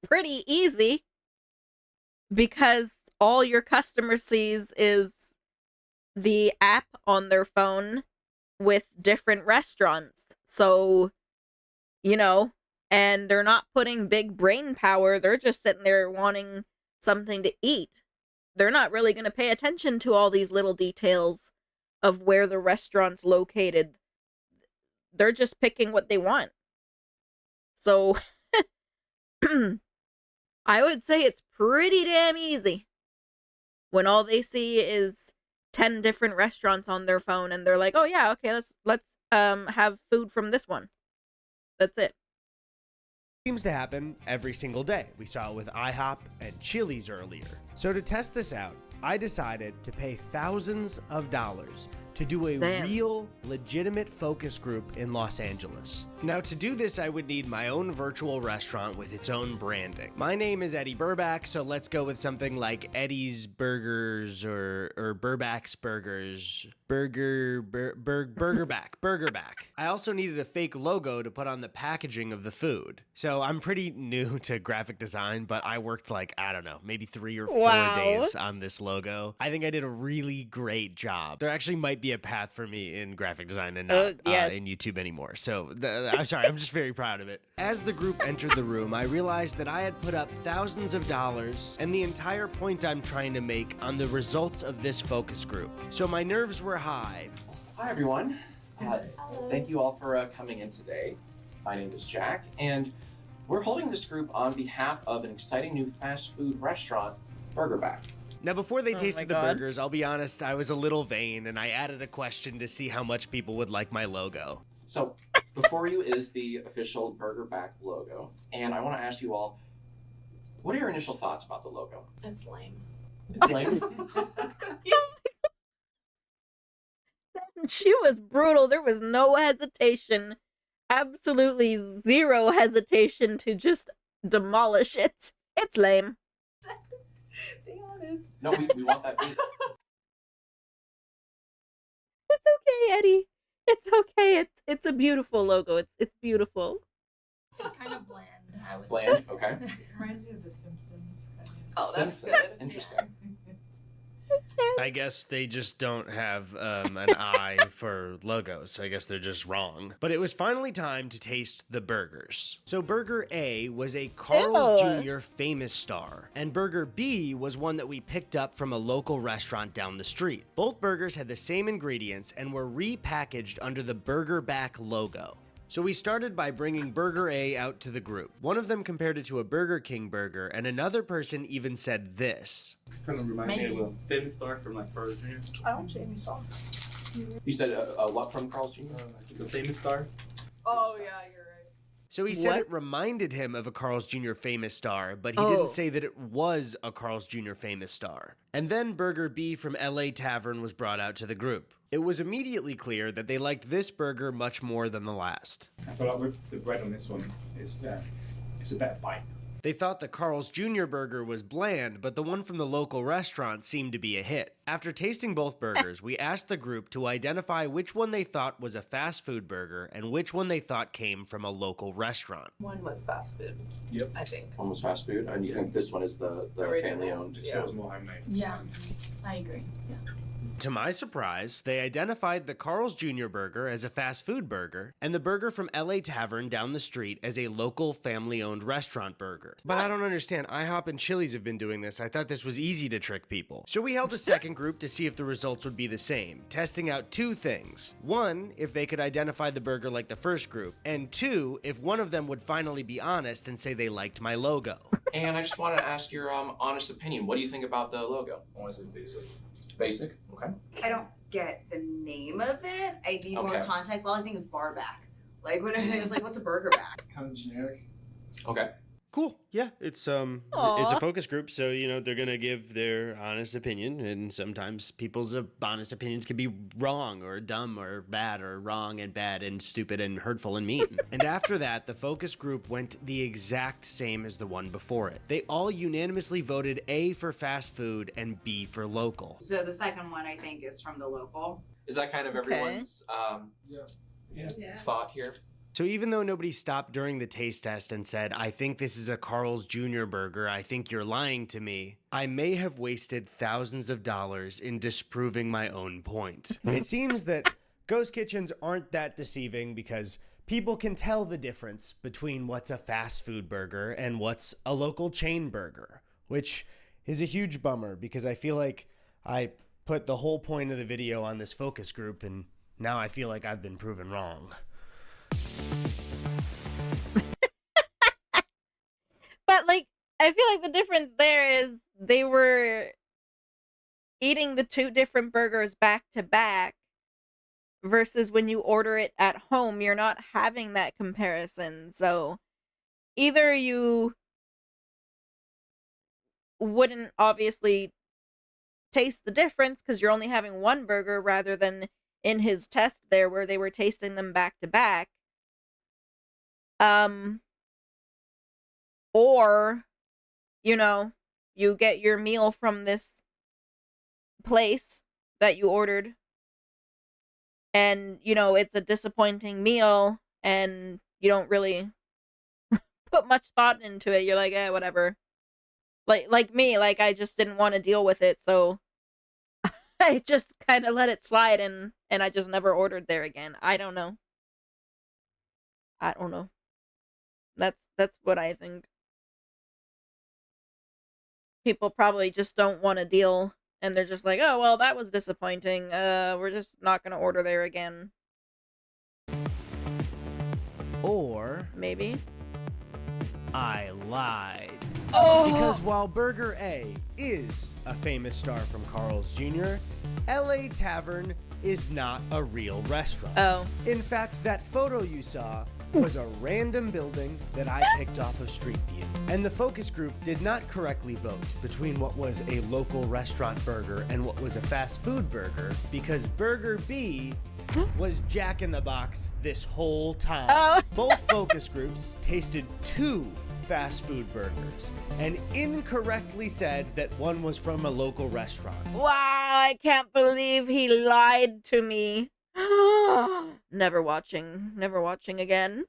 S1: pretty easy, because all your customer sees is the app on their phone with different restaurants. So, you know, and they're not putting big brain power. They're just sitting there wanting something to eat. They're not really going to pay attention to all these little details of where the restaurant's located. They're just picking what they want. So, I would say it's pretty damn easy when all they see is 10 different restaurants on their phone and they're like, oh yeah, okay, let's have food from this one. That's it.
S2: Seems to happen every single day. We saw it with IHOP and Chili's earlier. So to test this out, I decided to pay thousands of dollars to do a
S1: Damn.
S2: real, legitimate focus group in Los Angeles. Now, to do this, I would need my own virtual restaurant with its own branding. My name is Eddy Burback, so let's go with something like Eddy's Burgers or Burback's Burgers. Burgerback. I also needed a fake logo to put on the packaging of the food. So I'm pretty new to graphic design, but I worked like, I don't know, maybe 3 or 4 days on this logo. I think I did a really great job. There actually might be a path for me in graphic design and not in YouTube anymore. So I'm sorry, I'm just very proud of it. As the group entered the room, I realized that I had put up thousands of dollars and the entire point I'm trying to make on the results of this focus group. So my nerves were high.
S17: Hi everyone. Thank you all for coming in today. My name is Jack, and we're holding this group on behalf of an exciting new fast food restaurant, Burgerback.
S2: Now, before they tasted the burgers, I'll be honest, I was a little vain, and I added a question to see how much people would like my logo.
S17: So, before you is the official Burgerback logo, and I want to ask you all, what are your initial thoughts about the logo?
S18: It's lame.
S17: It's lame?
S1: She was brutal. There was no hesitation. Absolutely zero hesitation to just demolish it. It's lame.
S18: Be honest.
S17: No, we want that.
S1: It's okay, Eddy. It's okay. It's a beautiful logo. It's beautiful.
S18: It's kind of bland. I would
S17: Bland, okay.
S18: It reminds me of The Simpsons. Kind of.
S17: Oh, that's
S18: Simpsons.
S17: good. Interesting.
S2: I guess they just don't have an eye for logos. I guess they're just wrong. But it was finally time to taste the burgers. So Burger A was a Carl's Jr. famous star, and Burger B was one that we picked up from a local restaurant down the street. Both burgers had the same ingredients and were repackaged under the Burgerback logo. So we started by bringing Burger A out to the group. One of them compared it to a Burger King burger, and another person even said this.
S19: Kind of remind me of a famous star from like Carl's Jr.
S18: I don't actually saw.
S17: You said what from Carl's Jr.?
S19: The famous star.
S18: Oh yeah, you're right.
S2: So he said it reminded him of a Carl's Jr. famous star, but he didn't say that it was a Carl's Jr. famous star. And then Burger B from LA Tavern was brought out to the group. It was immediately clear that they liked this burger much more than the last.
S19: I feel like with the bread on this one, it's a better bite.
S2: They thought the Carl's Jr. burger was bland, but the one from the local restaurant seemed to be a hit. After tasting both burgers, we asked the group to identify which one they thought was a fast food burger and which one they thought came from a local restaurant.
S18: One was fast food.
S19: Yep.
S18: I think.
S17: One was fast food, and you think this one is the family owned?
S19: It feels more homemade.
S18: Yeah, I agree. Yeah.
S2: To my surprise, they identified the Carl's Jr. burger as a fast food burger and the burger from LA Tavern down the street as a local family-owned restaurant burger. But I don't understand. IHOP and Chili's have been doing this. I thought this was easy to trick people. So we held a second group to see if the results would be the same, testing out 2 things. 1, if they could identify the burger like the first group, and 2, if one of them would finally be honest and say they liked my logo.
S17: And I just wanted to ask your honest opinion. What do you think about the logo?
S19: Honestly, basic.
S17: Basic? Okay.
S20: I don't get the name of it. I need more context. All I think is bar back. Like when it was like, what's a burger back?
S19: Kind of generic.
S17: Okay.
S2: Cool. Yeah, it's a focus group, so they're gonna give their honest opinion, and sometimes people's honest opinions can be wrong or dumb or bad or wrong and bad and stupid and hurtful and mean. And after that, the focus group went the exact same as the one before it. They all unanimously voted A for fast food and B for local.
S20: So the second one I think is from the local.
S17: Is that kind of everyone's thought here?
S2: So even though nobody stopped during the taste test and said, I think this is a Carl's Jr. burger, I think you're lying to me, I may have wasted thousands of dollars in disproving my own point. It seems that ghost kitchens aren't that deceiving because people can tell the difference between what's a fast food burger and what's a local chain burger, which is a huge bummer because I feel like I put the whole point of the video on this focus group and now I feel like I've been proven wrong.
S1: But like, I feel like the difference there is they were eating the 2 different burgers back to back versus when you order it at home, you're not having that comparison. So either you wouldn't obviously taste the difference because you're only having one burger rather than in his test there where they were tasting them back to back. Or, you know, you get your meal from this place that you ordered, and, you know, it's a disappointing meal, and you don't really put much thought into it. You're like, whatever. Like me, like, I just didn't want to deal with it, so I just kind of let it slide, and I just never ordered there again. I don't know. That's what I think. People probably just don't want to deal, and they're just like, oh, well, that was disappointing. We're just not going to order there again.
S2: Or
S1: maybe
S2: I lied.
S1: Oh!
S2: Because while Burger A is a famous star from Carl's Jr., LA Tavern is not a real restaurant.
S1: Oh.
S2: In fact, that photo you saw was a random building that I picked off of Street View. And the focus group did not correctly vote between what was a local restaurant burger and what was a fast food burger, because Burger B was Jack in the Box this whole time.
S1: Oh.
S2: Both focus groups tasted 2 fast food burgers and incorrectly said that one was from a local restaurant.
S1: Wow, I can't believe he lied to me. Never watching again.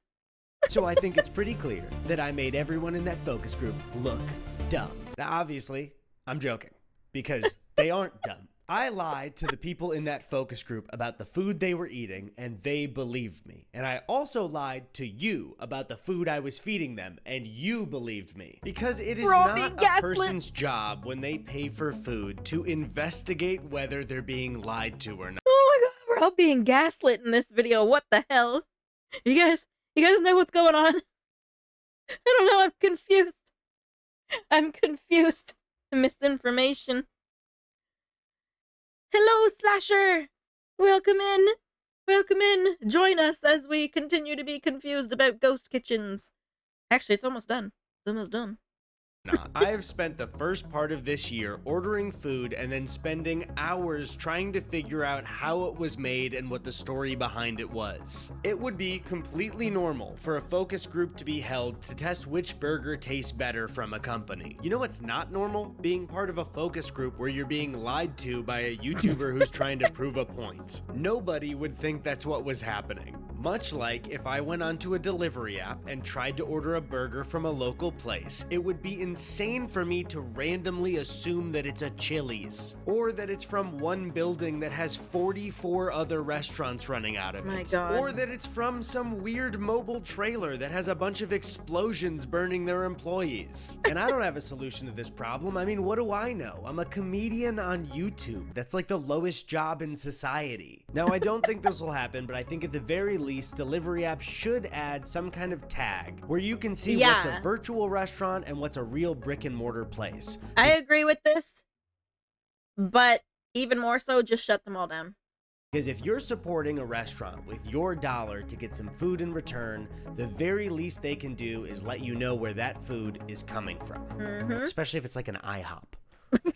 S2: So I think it's pretty clear that I made everyone in that focus group look dumb. Now, obviously, I'm joking, because they aren't dumb. I lied to the people in that focus group about the food they were eating, and they believed me. And I also lied to you about the food I was feeding them, and you believed me. Because it is not a person's job when they pay for food to investigate whether they're being lied to or not.
S1: Oh my god, we're all being gaslit in this video. What the hell? You guys know what's going on? I don't know, I'm confused. Misinformation. Hello, Slasher! Welcome in! Join us as we continue to be confused about ghost kitchens. Actually, it's almost done.
S2: I have spent the first part of this year ordering food and then spending hours trying to figure out how it was made and what the story behind it was. It would be completely normal for a focus group to be held to test which burger tastes better from a company. You know what's not normal? Being part of a focus group where you're being lied to by a YouTuber who's trying to prove a point. Nobody would think that's what was happening. Much like if I went onto a delivery app and tried to order a burger from a local place, it would be insane for me to randomly assume that it's a Chili's, or that it's from one building that has 44 other restaurants running out of it.
S1: My God.
S2: Or that it's from some weird mobile trailer that has a bunch of explosions burning their employees. And I don't have a solution to this problem. I mean, what do I know? I'm a comedian on YouTube. That's like the lowest job in society. Now, I don't think this will happen, but I think at the very least, delivery apps should add some kind of tag where you can see what's a virtual restaurant and what's a real brick and mortar place.
S1: I agree with this, but even more so, just shut them all down.
S2: Because if you're supporting a restaurant with your dollar to get some food in return, the very least they can do is let you know where that food is coming from. Especially if it's like an IHOP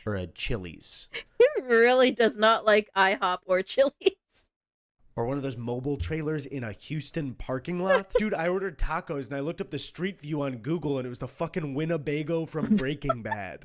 S2: or a Chili's.
S1: He really does not like IHOP or Chili's.
S2: Or one of those mobile trailers in a Houston parking lot. Dude, I ordered tacos and I looked up the street view on Google and it was the fucking Winnebago from Breaking Bad.